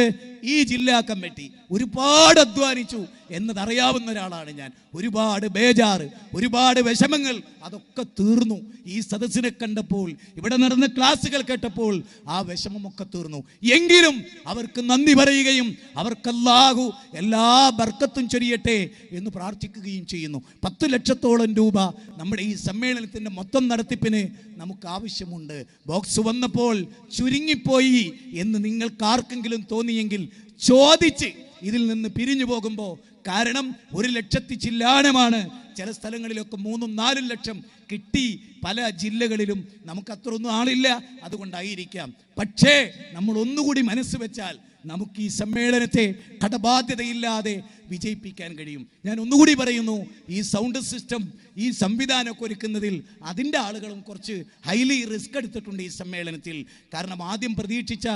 ഈ ജില്ലാ കമ്മിറ്റി ഒരുപാട് അധ്വാനിച്ചു എന്നതറിയാവുന്ന ഒരാളാണ് ഞാൻ. ഒരുപാട് ബേജാറ്, ഒരുപാട് വിഷമങ്ങൾ, അതൊക്കെ തീർന്നു. ഈ സദസ്സിനെ കണ്ടപ്പോൾ, ഇവിടെ നടന്ന ക്ലാസ്സുകൾ കേട്ടപ്പോൾ ആ വിഷമമൊക്കെ തീർന്നു. എങ്കിലും അവർക്ക് നന്ദി പറയുകയും അവർക്ക് അല്ലാഹു എല്ലാ ബർക്കത്തും ചൊരിയട്ടെ എന്ന് പ്രാർത്ഥിക്കുകയും ചെയ്യുന്നു. 10 ലക്ഷത്തോളം രൂപ നമ്മുടെ ഈ സമ്മേളനത്തിന്റെ മൊത്തം നടത്തിപ്പിന് നമുക്ക് ആവശ്യമുണ്ട്. ബോക്സ് വന്നപ്പോൾ ചുരുങ്ങിപ്പോയി എന്ന് നിങ്ങൾക്ക് ആർക്കെങ്കിലും തോന്നിയെങ്കിൽ ചോദിച്ച് ഇതിൽ നിന്ന് പിരിഞ്ഞു പോകുമ്പോൾ, കാരണം 1 ലക്ഷത്തി ചില്ലാനമാണ്. ചില സ്ഥലങ്ങളിലൊക്കെ 3-4 ലക്ഷം കിട്ടി. പല ജില്ലകളിലും നമുക്ക് അത്രയൊന്നും ആളില്ല, അതുകൊണ്ടായിരിക്കാം. പക്ഷേ നമ്മൾ ഒന്നുകൂടി മനസ്സ് വെച്ചാൽ നമുക്ക് ഈ സമ്മേളനത്തെ കടബാധ്യതയില്ലാതെ വിജയിപ്പിക്കാൻ കഴിയും. ഞാൻ ഒന്നുകൂടി പറയുന്നു, ഈ സൗണ്ട് സിസ്റ്റം, ഈ സംവിധാനമൊക്കെ ഒരുക്കുന്നതിൽ അതിൻ്റെ ആളുകളും കുറച്ച് ഹൈലി റിസ്ക് എടുത്തിട്ടുണ്ട് ഈ സമ്മേളനത്തിൽ. കാരണം ആദ്യം പ്രതീക്ഷിച്ച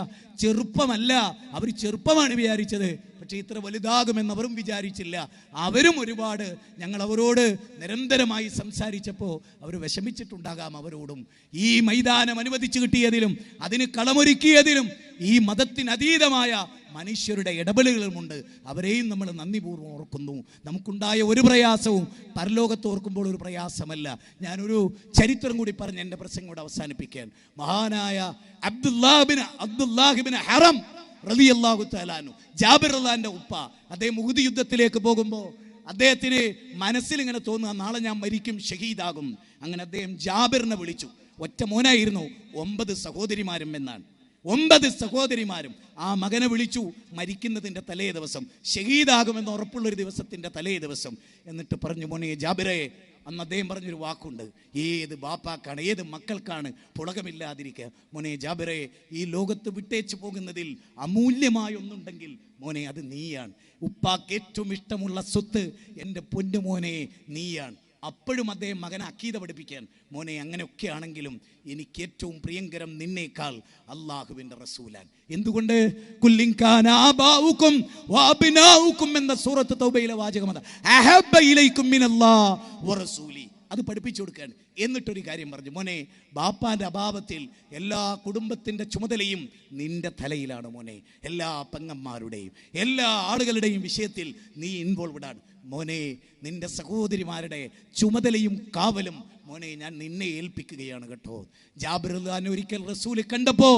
ചെറുപ്പമല്ല, അവർ ചെറുപ്പമാണ് വിചാരിച്ചത്, പക്ഷേ ഇത്ര വലുതാകുമെന്നവരും വിചാരിച്ചില്ല. അവരും ഒരുപാട് ഞങ്ങൾ അവരോട് നിരന്തരമായി സംസാരിച്ചപ്പോൾ അവർ വിഷമിച്ചിട്ടുണ്ടാകാം. അവരോടും ഈ മൈതാനം അനുവദിച്ചു കിട്ടിയതിലും അതിന് കളമൊരുക്കിയതിലും ഈ മതത്തിനതീതമായ മനുഷ്യരുടെ ഇടപെടലുകളുമുണ്ട്. അവരെയും നമ്മൾ നന്ദിപൂർവ്വം ഓർക്കുന്നു. നമുക്കുണ്ടായ ഒരു പ്രയാസവും പരലോകത്ത് ഓർക്കുമ്പോൾ ഒരു പ്രയാസമല്ല. ഞാനൊരു ചരിത്രം കൂടി പറഞ്ഞ് എൻ്റെ പ്രസംഗം കൂടെ അവസാനിപ്പിക്കാൻ. മഹാനായ അബ്ദുല്ലാഹിബ്നു ഹറം റളിയല്ലാഹു തആല അൻഹു, ജാബിർ റളിയല്ലാഹുവിന്റെ ഉപ്പ, അദ്ദേഹം ഉഹദ് യുദ്ധത്തിലേക്ക് പോകുമ്പോൾ അദ്ദേഹത്തിന് മനസ്സിൽ ഇങ്ങനെ തോന്നുക, നാളെ ഞാൻ മരിക്കും, ഷഹീദാകും. അങ്ങനെ അദ്ദേഹം ജാബിറിനെ വിളിച്ചു. ഒറ്റ മോനായിരുന്നു, 9 സഹോദരിമാരും എന്നാണ്. 9 സഹോദരിമാരും ആ മകനെ വിളിച്ചു മരിക്കുന്നതിൻ്റെ തലേ ദിവസം, ഷഹീദാകുമെന്ന് ഉറപ്പുള്ളൊരു ദിവസത്തിൻ്റെ തലേ ദിവസം. എന്നിട്ട് പറഞ്ഞു, മോനെ ജാബിറേ, അന്ന് അദ്ദേഹം പറഞ്ഞൊരു വാക്കുണ്ട്, ഏത് ബാപ്പാക്കാണ്, ഏത് മക്കൾക്കാണ് പുളകമില്ലാതിരിക്കുക. മോനെ ജാബിറേ, ഈ ലോകത്ത് വിട്ടേച്ചു പോകുന്നതിൽ അമൂല്യമായ ഒന്നുണ്ടെങ്കിൽ മോനെ അത് നീയാണ്. ഉപ്പാക്ക് ഏറ്റവും ഇഷ്ടമുള്ള സ്വത്ത് എൻ്റെ പൊന്നുമോനെ നീയാണ്. അപ്പോഴും അദ്ദേഹം മകനെ അക്കീദ പഠിപ്പിക്കാൻ, മോനെ അങ്ങനെയൊക്കെ ആണെങ്കിലും എനിക്ക് ഏറ്റവും പ്രിയങ്കരം നിന്നേക്കാൾ അള്ളാഹുവിൻ്റെ റസൂലാൻ. എന്തുകൊണ്ട്? കുല്ലിൻകാന ആബാഉകും വഅബ്നാഉകും എന്ന സൂറത്ത് തൗബയിലെ വാചകം അതാ, അഹബ്ബ ഇലൈക്കും മിനല്ലാഹി വറസൂലി. അത് പഠിപ്പിച്ചു കൊടുക്കാൻ. എന്നിട്ടൊരു കാര്യം പറഞ്ഞു, മോനെ ബാപ്പാന്റെ അഭാവത്തിൽ എല്ലാ കുടുംബത്തിന്റെ ചുമതലയും നിന്റെ തലയിലാണ് മോനെ. എല്ലാ പെങ്ങന്മാരുടെയും എല്ലാ ആളുകളുടെയും വിഷയത്തിൽ നീ ഇൻവോൾവ്ഡ് ആണ് മോനെ. നിന്റെ സഹോദരിമാരുടെ ചുമതലയും കാവലും മോനെ ഞാൻ നിന്നെ ഏൽപ്പിക്കുകയാണ് കേട്ടോ. ജാബിർ റളിയല്ലാഹു ഒരിക്കൽ റസൂൽ കണ്ടപ്പോ,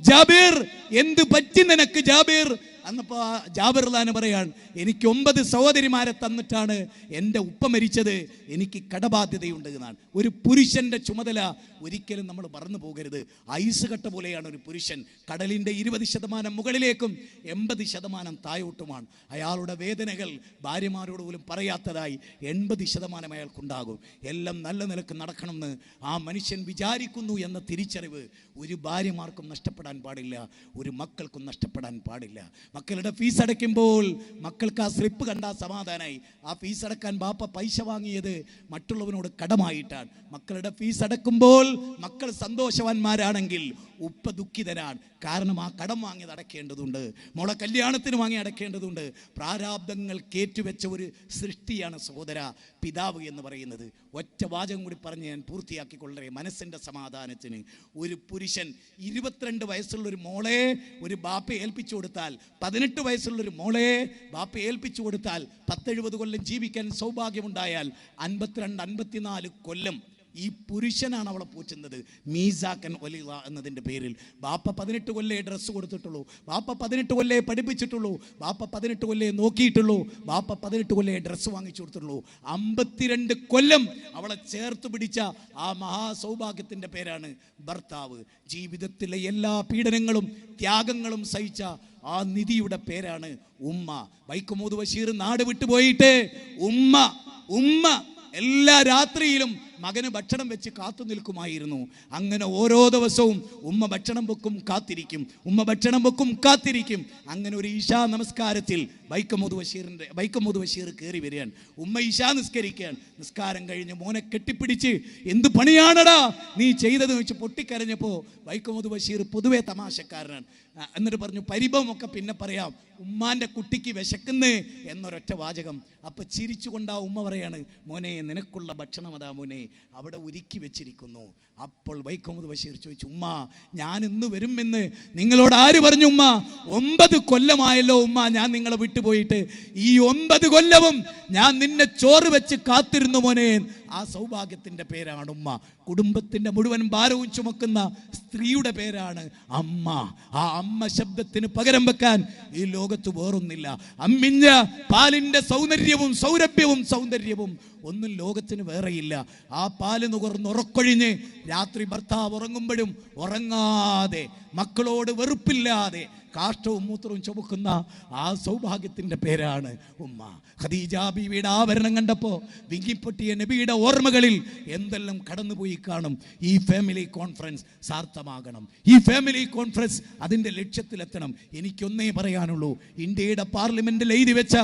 ജാബിർ എന്ത് പറ്റി നിനക്ക് ജാബിർ? അന്നപ്പോ ജാബിർ റളിയല്ലാഹു പറയാൻ, എനിക്ക് 9 സഹോദരിമാരെ തന്നിട്ടാണ് എൻ്റെ ഉപ്പ മരിച്ചത്, എനിക്ക് കടബാധ്യതയുണ്ട് എന്നാണ്. ഒരു പുരുഷന്റെ ചുമതല ഒരിക്കലും നമ്മൾ മറന്നു പോകരുത്. ഐസ് കട്ട പോലെയാണ് ഒരു പുരുഷൻ. കടലിൻ്റെ 20% മുകളിലേക്കും 80% താഴോട്ടുമാണ്. അയാളുടെ വേദനകൾ ഭാര്യമാരോട് പോലും പറയാത്തതായി 80% അയാൾക്കുണ്ടാകും. എല്ലാം നല്ല നിലക്ക് നടക്കണമെന്ന് ആ മനുഷ്യൻ വിചാരിക്കുന്നു എന്ന തിരിച്ചറിവ് ഒരു ഭാര്യമാർക്കും നഷ്ടപ്പെടാൻ പാടില്ല, ഒരു മക്കൾക്കും നഷ്ടപ്പെടാൻ പാടില്ല. മക്കളുടെ ഫീസ് അടയ്ക്കുമ്പോൾ മക്കൾക്ക് ആ സ്ലിപ്പ് കണ്ടാൽ സമാധാനമായി. ആ ഫീസ് അടക്കാൻ ബാപ്പ പൈസ വാങ്ങിയത് മറ്റുള്ളവനോട് കടമായിട്ടാണ്. മക്കളുടെ ഫീസ് അടക്കുമ്പോൾ മക്കൾ സന്തോഷവാന്മാരാണെങ്കിൽ ഉപ്പ ദുഃഖിതനാണ്. കാരണം ആ കടം വാങ്ങിയത് അടയ്ക്കേണ്ടതുണ്ട്, മോളെ കല്യാണത്തിന് വാങ്ങി അടയ്ക്കേണ്ടതുണ്ട്. പ്രാരാബ്ദങ്ങൾ കേറ്റുവെച്ച ഒരു സൃഷ്ടിയാണ് സഹോദര പിതാവ് എന്ന് പറയുന്നത്. ഒറ്റ വാചകം കൂടി പറഞ്ഞ് ഞാൻ പൂർത്തിയാക്കിക്കൊള്ളേ മനസ്സിൻ്റെ സമാധാനത്തിന്. ഒരു പുരുഷൻ 22 വയസ്സുള്ളൊരു മോളെ ഒരു ബാപ്പ ഏൽപ്പിച്ചു കൊടുത്താൽ, 18 വയസ്സുള്ളൊരു മോളെ ബാപ്പ ഏൽപ്പിച്ചു കൊടുത്താൽ, 10-70 കൊല്ലം ജീവിക്കാൻ സൗഭാഗ്യമുണ്ടായാൽ 52-54 കൊല്ലം ഈ പുരുഷനാണ് അവളെ പോറ്റുന്നത്. മീസാക്കൻ ഒലിള എന്നതിൻ്റെ പേരിൽ ബാപ്പ 18 കൊല്ലേ ഡ്രസ്സ് കൊടുത്തിട്ടുള്ളൂ, ബാപ്പ 18 കൊല്ലേ പഠിപ്പിച്ചിട്ടുള്ളൂ, ബാപ്പ 18 കൊല്ലേ നോക്കിയിട്ടുള്ളൂ, ബാപ്പ 18 കൊല്ലേ ഡ്രസ്സ് വാങ്ങിച്ചു കൊടുത്തിട്ടുള്ളൂ. 52 കൊല്ലം അവളെ ചേർത്ത് പിടിച്ച ആ മഹാസൗഭാഗ്യത്തിൻ്റെ പേരാണ് ഭർത്താവ്. ജീവിതത്തിലെ എല്ലാ പീഡനങ്ങളും ത്യാഗങ്ങളും സഹിച്ച ആ നിധിയുടെ പേരാണ് ഉമ്മ. വൈക്കം മുഹമ്മദ് ബഷീർ നാട് വിട്ടുപോയിട്ട് ഉമ്മ എല്ലാ രാത്രിയിലും മകന് ഭക്ഷണം വെച്ച് കാത്തു നിൽക്കുമായിരുന്നു. അങ്ങനെ ഓരോ ദിവസവും ഉമ്മ ഭക്ഷണം വെക്കും, കാത്തിരിക്കും, ഉമ്മ ഭക്ഷണം വെക്കും, കാത്തിരിക്കും. അങ്ങനെ ഒരു ഇശാ നമസ്കാരത്തിൽ വൈക്കം ബഷീർ കയറി വരികയാണ്. ഉമ്മ ഇശാ നിസ്കരിക്കുകയാണ്. നിസ്കാരം കഴിഞ്ഞ് മോനെ കെട്ടിപ്പിടിച്ച് എന്ത് പണിയാണടാ നീ ചെയ്തതെന്ന് വെച്ച് പൊട്ടിക്കരഞ്ഞപ്പോൾ വൈക്കം ബഷീർ പൊതുവെ തമാശക്കാരനാണ്. എന്നിട്ട് പറഞ്ഞു, പരിഭവമൊക്കെ പിന്നെ പറയാം, ഉമ്മാൻ്റെ കുട്ടിക്ക് വിശക്കുന്നേ എന്നൊരൊറ്റ വാചകം. അപ്പം ചിരിച്ചുകൊണ്ട് ആ ഉമ്മ പറയാണ്, മോനെ നിനക്കുള്ള ഭക്ഷണം അതാ മോനെ അവിടെ ഒരുക്കി വെച്ചിരിക്കുന്നു. അപ്പോൾ വൈക്കം ബഷീർ ചോദിച്ചു, ഉമ്മ ഞാൻ ഇന്ന് വരുമെന്ന് നിങ്ങളോട് ആര് പറഞ്ഞു ഉമ്മ? 9 കൊല്ലമായല്ലോ ഉമ്മ ഞാൻ നിങ്ങളെ വിട്ടുപോയിട്ട്. ഈ 9 കൊല്ലവും ഞാൻ നിന്നെ ചോറ് വെച്ച് കാത്തിരുന്നു മോനെ. ആ സൗഭാഗ്യത്തിൻ്റെ പേരാണ് ഉമ്മ. കുടുംബത്തിൻ്റെ മുഴുവൻ ഭാരവും ചുമക്കുന്ന സ്ത്രീയുടെ പേരാണ് അമ്മ. ആ അമ്മ ശബ്ദത്തിന് പകരം വെക്കാൻ ഈ ലോകത്ത് വേറൊന്നില്ല. അമ്മിഞ്ഞ പാലിൻ്റെ സൗന്ദര്യവും ഒന്നും ലോകത്തിന് വേറെയില്ല. ആ പാല് നുകർന്നുറക്കൊഴിഞ്ഞ് രാത്രി ഭർത്താവ് ഉറങ്ങുമ്പോഴും ഉറങ്ങാതെ മക്കളോട് വെറുപ്പില്ലാതെ കാഷ്ടവും മൂത്രവും ചുമക്കുന്ന ആ സൗഭാഗ്യത്തിൻ്റെ പേരാണ് ഉമ്മ. ഖദീജ ബീവിയുടെ ആഭരണം കണ്ടപ്പോൾ വിങ്ങിപ്പൊട്ടിയ നബിയുടെ ഓർമ്മകളിൽ എന്തെല്ലാം കടന്നുപോയി കാണും. ഈ ഫാമിലി കോൺഫറൻസ് സാർത്ഥമാകണം. ഈ ഫാമിലി കോൺഫറൻസ് അതിൻ്റെ ലക്ഷ്യത്തിലെത്തണം. എനിക്കൊന്നേ പറയാനുള്ളൂ, ഇന്ത്യയുടെ പാർലമെന്റിൽ എഴുതി വെച്ച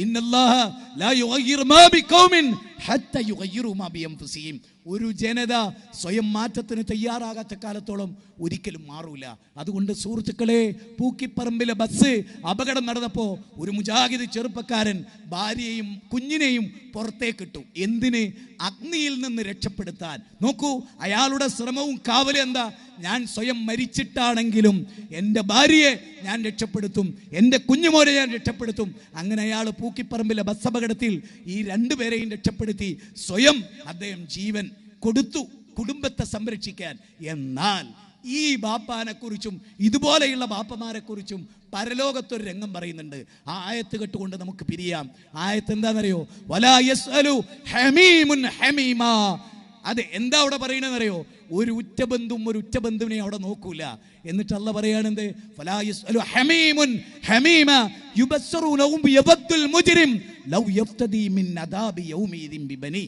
ഇന്നല്ലാഹ ലാ യുഗയ്യിറു മാ ബിഖൗമിൻ ഹത്താ യുഗയ്യിറു മാ ബിഅൻഫുസിഹിം. ഒരു ജനത സ്വയം മാറ്റത്തിന് തയ്യാറാകാത്ത കാലത്തോളം ഒരിക്കലും മാറൂല. അതുകൊണ്ട് സുഹൃത്തുക്കളെ, പൂക്കിപ്പറമ്പിലെ ബസ് അപകടം നടന്നപ്പോൾ ഒരു മുജാഹിദ് ചെറുപ്പക്കാരൻ ഭാര്യയെയും കുഞ്ഞിനെയും പുറത്തേക്കിട്ടു. എന്തിന്? അഗ്നിയിൽ നിന്ന് രക്ഷപ്പെടുത്താൻ. നോക്കൂ, അയാളുടെ ശ്രമവും കാവലും എന്താ? ഞാൻ സ്വയം മരിച്ചിട്ടാണെങ്കിലും എൻ്റെ ഭാര്യയെ ഞാൻ രക്ഷപ്പെടുത്തും, എൻ്റെ കുഞ്ഞുമോനെ ഞാൻ രക്ഷപ്പെടുത്തും. അങ്ങനെ അയാൾ പൂക്കിപ്പറമ്പിലെ ബസ് അപകടത്തിൽ ഈ 2 പേരെയും രക്ഷപ്പെടുത്തി. സ്വയം അദ്ദേഹം ജീവൻ കൊടുത്തു കുടുംബത്തെ സംരക്ഷിക്കാൻ. എന്നാൽ ഈ ബാപ്പാനെ കുറിച്ചും ഇതുപോലെയുള്ള ബാപ്പമാരെ കുറിച്ചും പരലോകത്തൊരു രംഗം പറയുന്നുണ്ട്. ആ ആയത്ത് കേട്ടുകൊണ്ട് നമുക്ക് പിരിയാം. ആയത്ത് എന്താണെന്നറിയോ? വലാ യസ്അലു ഹമീമുൻ ഹമീമാ. അതെ, എന്താ അവിടെ പറയണെന്നറിയോ? ഒരു ഉറ്റബന്ധുവും ഒരു ഉറ്റബന്ധുവിനെ അവിടെ നോക്കൂല. എന്നിട്ട് അല്ലാഹ് പറയാണെന്ത്? ഫലാ യസ്അലു ഹമീമുൻ ഹമീമ യുബസ്സറൂനഹും യവദ്ദുൽ മുജ്രിം ലൗ യഫ്തദി മിൻ അദാബി യൗമിദിൻ ബിബനി.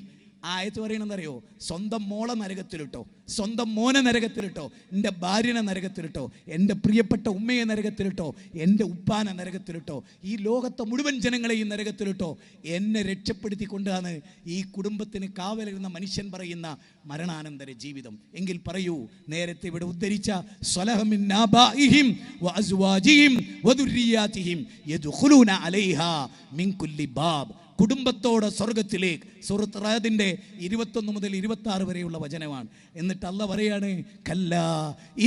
ആയത്ത് പറയണെന്നറിയോ? സ്വന്തം മോളെ നരകത്തിലിട്ടോ, സ്വന്തം മോനെ നരകത്തിലിട്ടോ, എൻ്റെ ഭാര്യനെ നരകത്തിലിട്ടോ, എൻ്റെ പ്രിയപ്പെട്ട ഉമ്മയെ നരകത്തിലിട്ടോ, എൻ്റെ ഉപ്പാനെ നരകത്തിലിട്ടോ, ഈ ലോകത്തെ മുഴുവൻ ജനങ്ങളെയും നരകത്തിലിട്ടോ, എന്നെ രക്ഷപ്പെടുത്തിക്കൊണ്ടാണ് ഈ കുടുംബത്തിന് കാവലിരുന്ന മനുഷ്യൻ പറയുന്ന മരണാനന്തര ജീവിതം. എങ്കിൽ പറയൂ, നേരത്തെ ഇവിടെ ഉദ്ധരിച്ച സ്വലഹമിൻ നാബാഇഹിം വഅസ്വാജിഹിം വദുർരിയാതിഹിം യദ്ഖുലൂന അലൈഹാ മിൻ കുല്ലി ബാബ്. കുടുംബത്തോടെ സ്വർഗത്തിലേക്ക്. സൂറത്ത് റാദിന്റെ 21 മുതൽ 26 വരെയുള്ള വചനമാണ്. എന്നിട്ട് അല്ലാഹ് പറയാണ്, കല്ലാ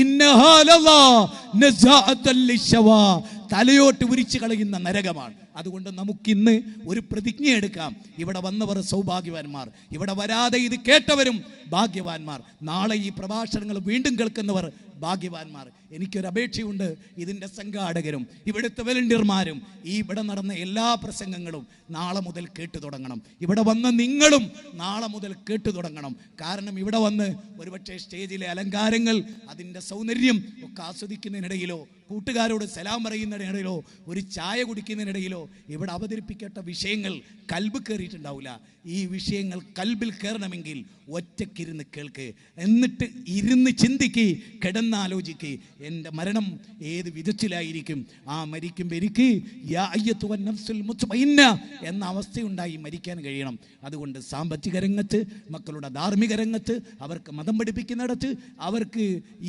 ഇന്നഹാ ലല്ലാ നസാഅത്തൽ ലിശവാ. തലയോട്ട് ഉരിച്ചു കളയുന്ന നരകമാണ്. അതുകൊണ്ട് നമുക്കിന്ന് ഒരു പ്രതിജ്ഞ എടുക്കാം. ഇവിടെ വന്നവർ സൗഭാഗ്യവാന്മാർ, ഇവിടെ വരാതെ ഇത് കേട്ടവരും ഭാഗ്യവാന്മാർ, നാളെ ഈ പ്രഭാഷണങ്ങൾ വീണ്ടും കേൾക്കുന്നവർ ഭാഗ്യവാന്മാർ. എനിക്കൊരു അപേക്ഷയുണ്ട്. ഇതിൻ്റെ സംഘാടകരും ഇവിടുത്തെ വലണ്ടിയർമാരും ഈ ഇവിടെ നടന്ന എല്ലാ പ്രസംഗങ്ങളും നാളെ മുതൽ കേട്ടു തുടങ്ങണം. ഇവിടെ വന്ന നിങ്ങളും നാളെ മുതൽ കേട്ടു തുടങ്ങണം. കാരണം ഇവിടെ വന്ന് ഒരുപക്ഷെ സ്റ്റേജിലെ അലങ്കാരങ്ങൾ, അതിൻ്റെ സൗന്ദര്യം ഒക്കെ ആസ്വദിക്കുന്നതിനിടയിലോ, കൂട്ടുകാരോട് സലാം പറയുന്നതിനിടയിലോ, ഒരു ചായ കുടിക്കുന്നതിനിടയിലോ ഇവിടെ അവതരിപ്പിക്കേണ്ട വിഷയങ്ങൾ കൽബ് കയറിയിട്ടുണ്ടാവില്ല. ഈ വിഷയങ്ങൾ കൽബിൽ കയറണമെങ്കിൽ ഒറ്റക്കിരുന്ന് കേൾക്ക്, എന്നിട്ട് ഇരുന്ന് ചിന്തിക്ക്, കിടന്നാലോചിക്ക്, എൻ്റെ മരണം ഏത് വിധത്തിലായിരിക്കും. ആ മരിക്കുമ്പോൾ എനിക്ക് യാ അയ്യത്തുവൻ നഫ്സുൽ മുത്മഇന്ന എന്ന അവസ്ഥയുണ്ടായി മരിക്കാൻ കഴിയണം. അതുകൊണ്ട് സാമ്പത്തിക രംഗത്ത്, മക്കളുടെ ധാർമ്മിക രംഗത്ത്, അവർക്ക് മതം പഠിപ്പിക്കുന്നിടത്ത്, അവർക്ക്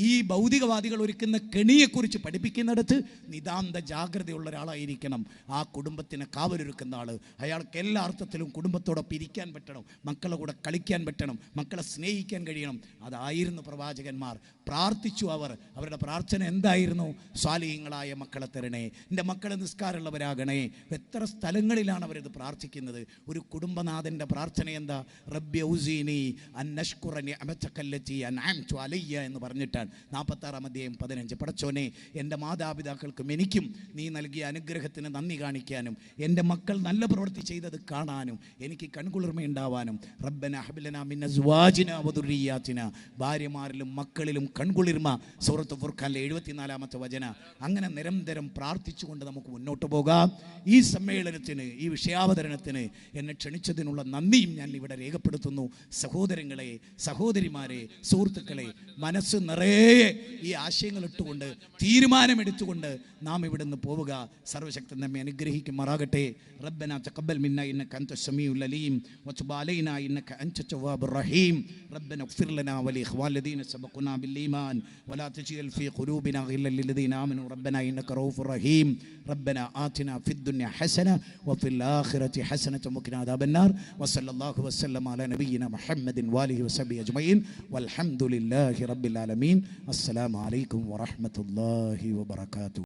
ഈ ഭൗതികവാദികൾ ഒരുക്കുന്ന കെണിയെക്കുറിച്ച് പഠിപ്പിക്കുന്നിടത്ത് നിതാന്ത ജാഗ്രതയുള്ള ഒരാളായിരിക്കണം ആ കുടുംബത്തിന് കാവലൊരുക്കുന്ന ആൾ. അയാൾക്ക് എല്ലാ അർത്ഥത്തിലും കുടുംബത്തോടൊപ്പം ഇരിക്കാൻ പറ്റണം, മക്കളെ കൂടെ കളിക്കാൻ പറ്റണം, മക്കളെ സ്നേഹിക്കാൻ കഴിയണം. അതായിരുന്നു പ്രവാചകന്മാർ. പ്രാർത്ഥിച്ചു അവർ. അവരുടെ പ്രാർത്ഥന എന്തായിരുന്നു? സ്വാലിഹീങ്ങളായ മക്കളെ തരണേ, എൻ്റെ മക്കളെ നിസ്കാരമുള്ളവരാകണേ. എത്ര സ്ഥലങ്ങളിലാണ് അവരിത് പ്രാർത്ഥിക്കുന്നത്. ഒരു കുടുംബനാഥൻ്റെ പ്രാർത്ഥന എന്താ? റബ്ബി ഔസീനി അൻ നഷ്കുറ നിഅമതകല്ലതി അൻഅംതു അലയ്യ എന്ന് പറഞ്ഞിട്ടാണ്. 46-ാം അധ്യായം 15. പടച്ചോനെ, എൻ്റെ മാതാപിതാക്കൾക്കും എനിക്കും നീ നൽകിയ അനുഗ്രഹത്തിന് നന്ദി കാണിക്കാനും, എൻ്റെ മക്കൾ നല്ല പ്രവൃത്തി ചെയ്തത് കാണാനും, എനിക്ക് കൺകുളിർമയുണ്ടാവാനും. റബ്ബന ഹബ് ലനാ മിൻ അസ്വാജിനാ വദുർരിയാതിനാ. ഭാര്യമാരിലും മക്കളിലും കൺകുളിർമ. സൂറത്ത് ഫുർഖാനിലെ 74-ാമത്തെ വചന. അങ്ങനെ നിരന്തരം പ്രാർത്ഥിച്ചുകൊണ്ട് നമുക്ക് മുന്നോട്ട് പോകാം. ഈ സമ്മേളനത്തിന്, ഈ വിഷയാവതരണത്തിന് എന്നെ ക്ഷണിച്ചതിനുള്ള നന്ദിയും ഞാൻ ഇവിടെ രേഖപ്പെടുത്തുന്നു. സഹോദരങ്ങളെ, സഹോദരിമാരെ, സുഹൃത്തുക്കളെ, മനസ്സ് നിറയെ ഈ ആശയങ്ങൾ ഇട്ടുകൊണ്ട് തീരുമാനമെടുത്തുകൊണ്ട് നാം ഇവിടുന്ന് പോവുക. സർവശക്തൻ നമ്മെ അനുഗ്രഹിക്കുമാറാകട്ടെ. റബ്ബനാ തഖബ്ബൽ മിന്നാ ഇന്നക അൻത സമീഉൽ അലീം വതുബ് അലൈനാ ഇന്നക അൻത തവ്വാബുർ റഹീം. റബ്ബനാ ഇഗ്ഫിർ ലനാ വലിഇഖ്വാനിന الذين سبقونا بالإيمان ولا تجعل في قلوبنا غلا للذين آمنوا ربنا إنك رؤوف رحيم. ربنا آتنا في الدنيا حسنة وفي الآخرة حسنة وقنا عذاب النار. وصلى الله وسلم على نبينا محمد وآله وصحبه أجمعين والحمد لله رب العالمين. السلام عليكم ورحمة الله وبركاته.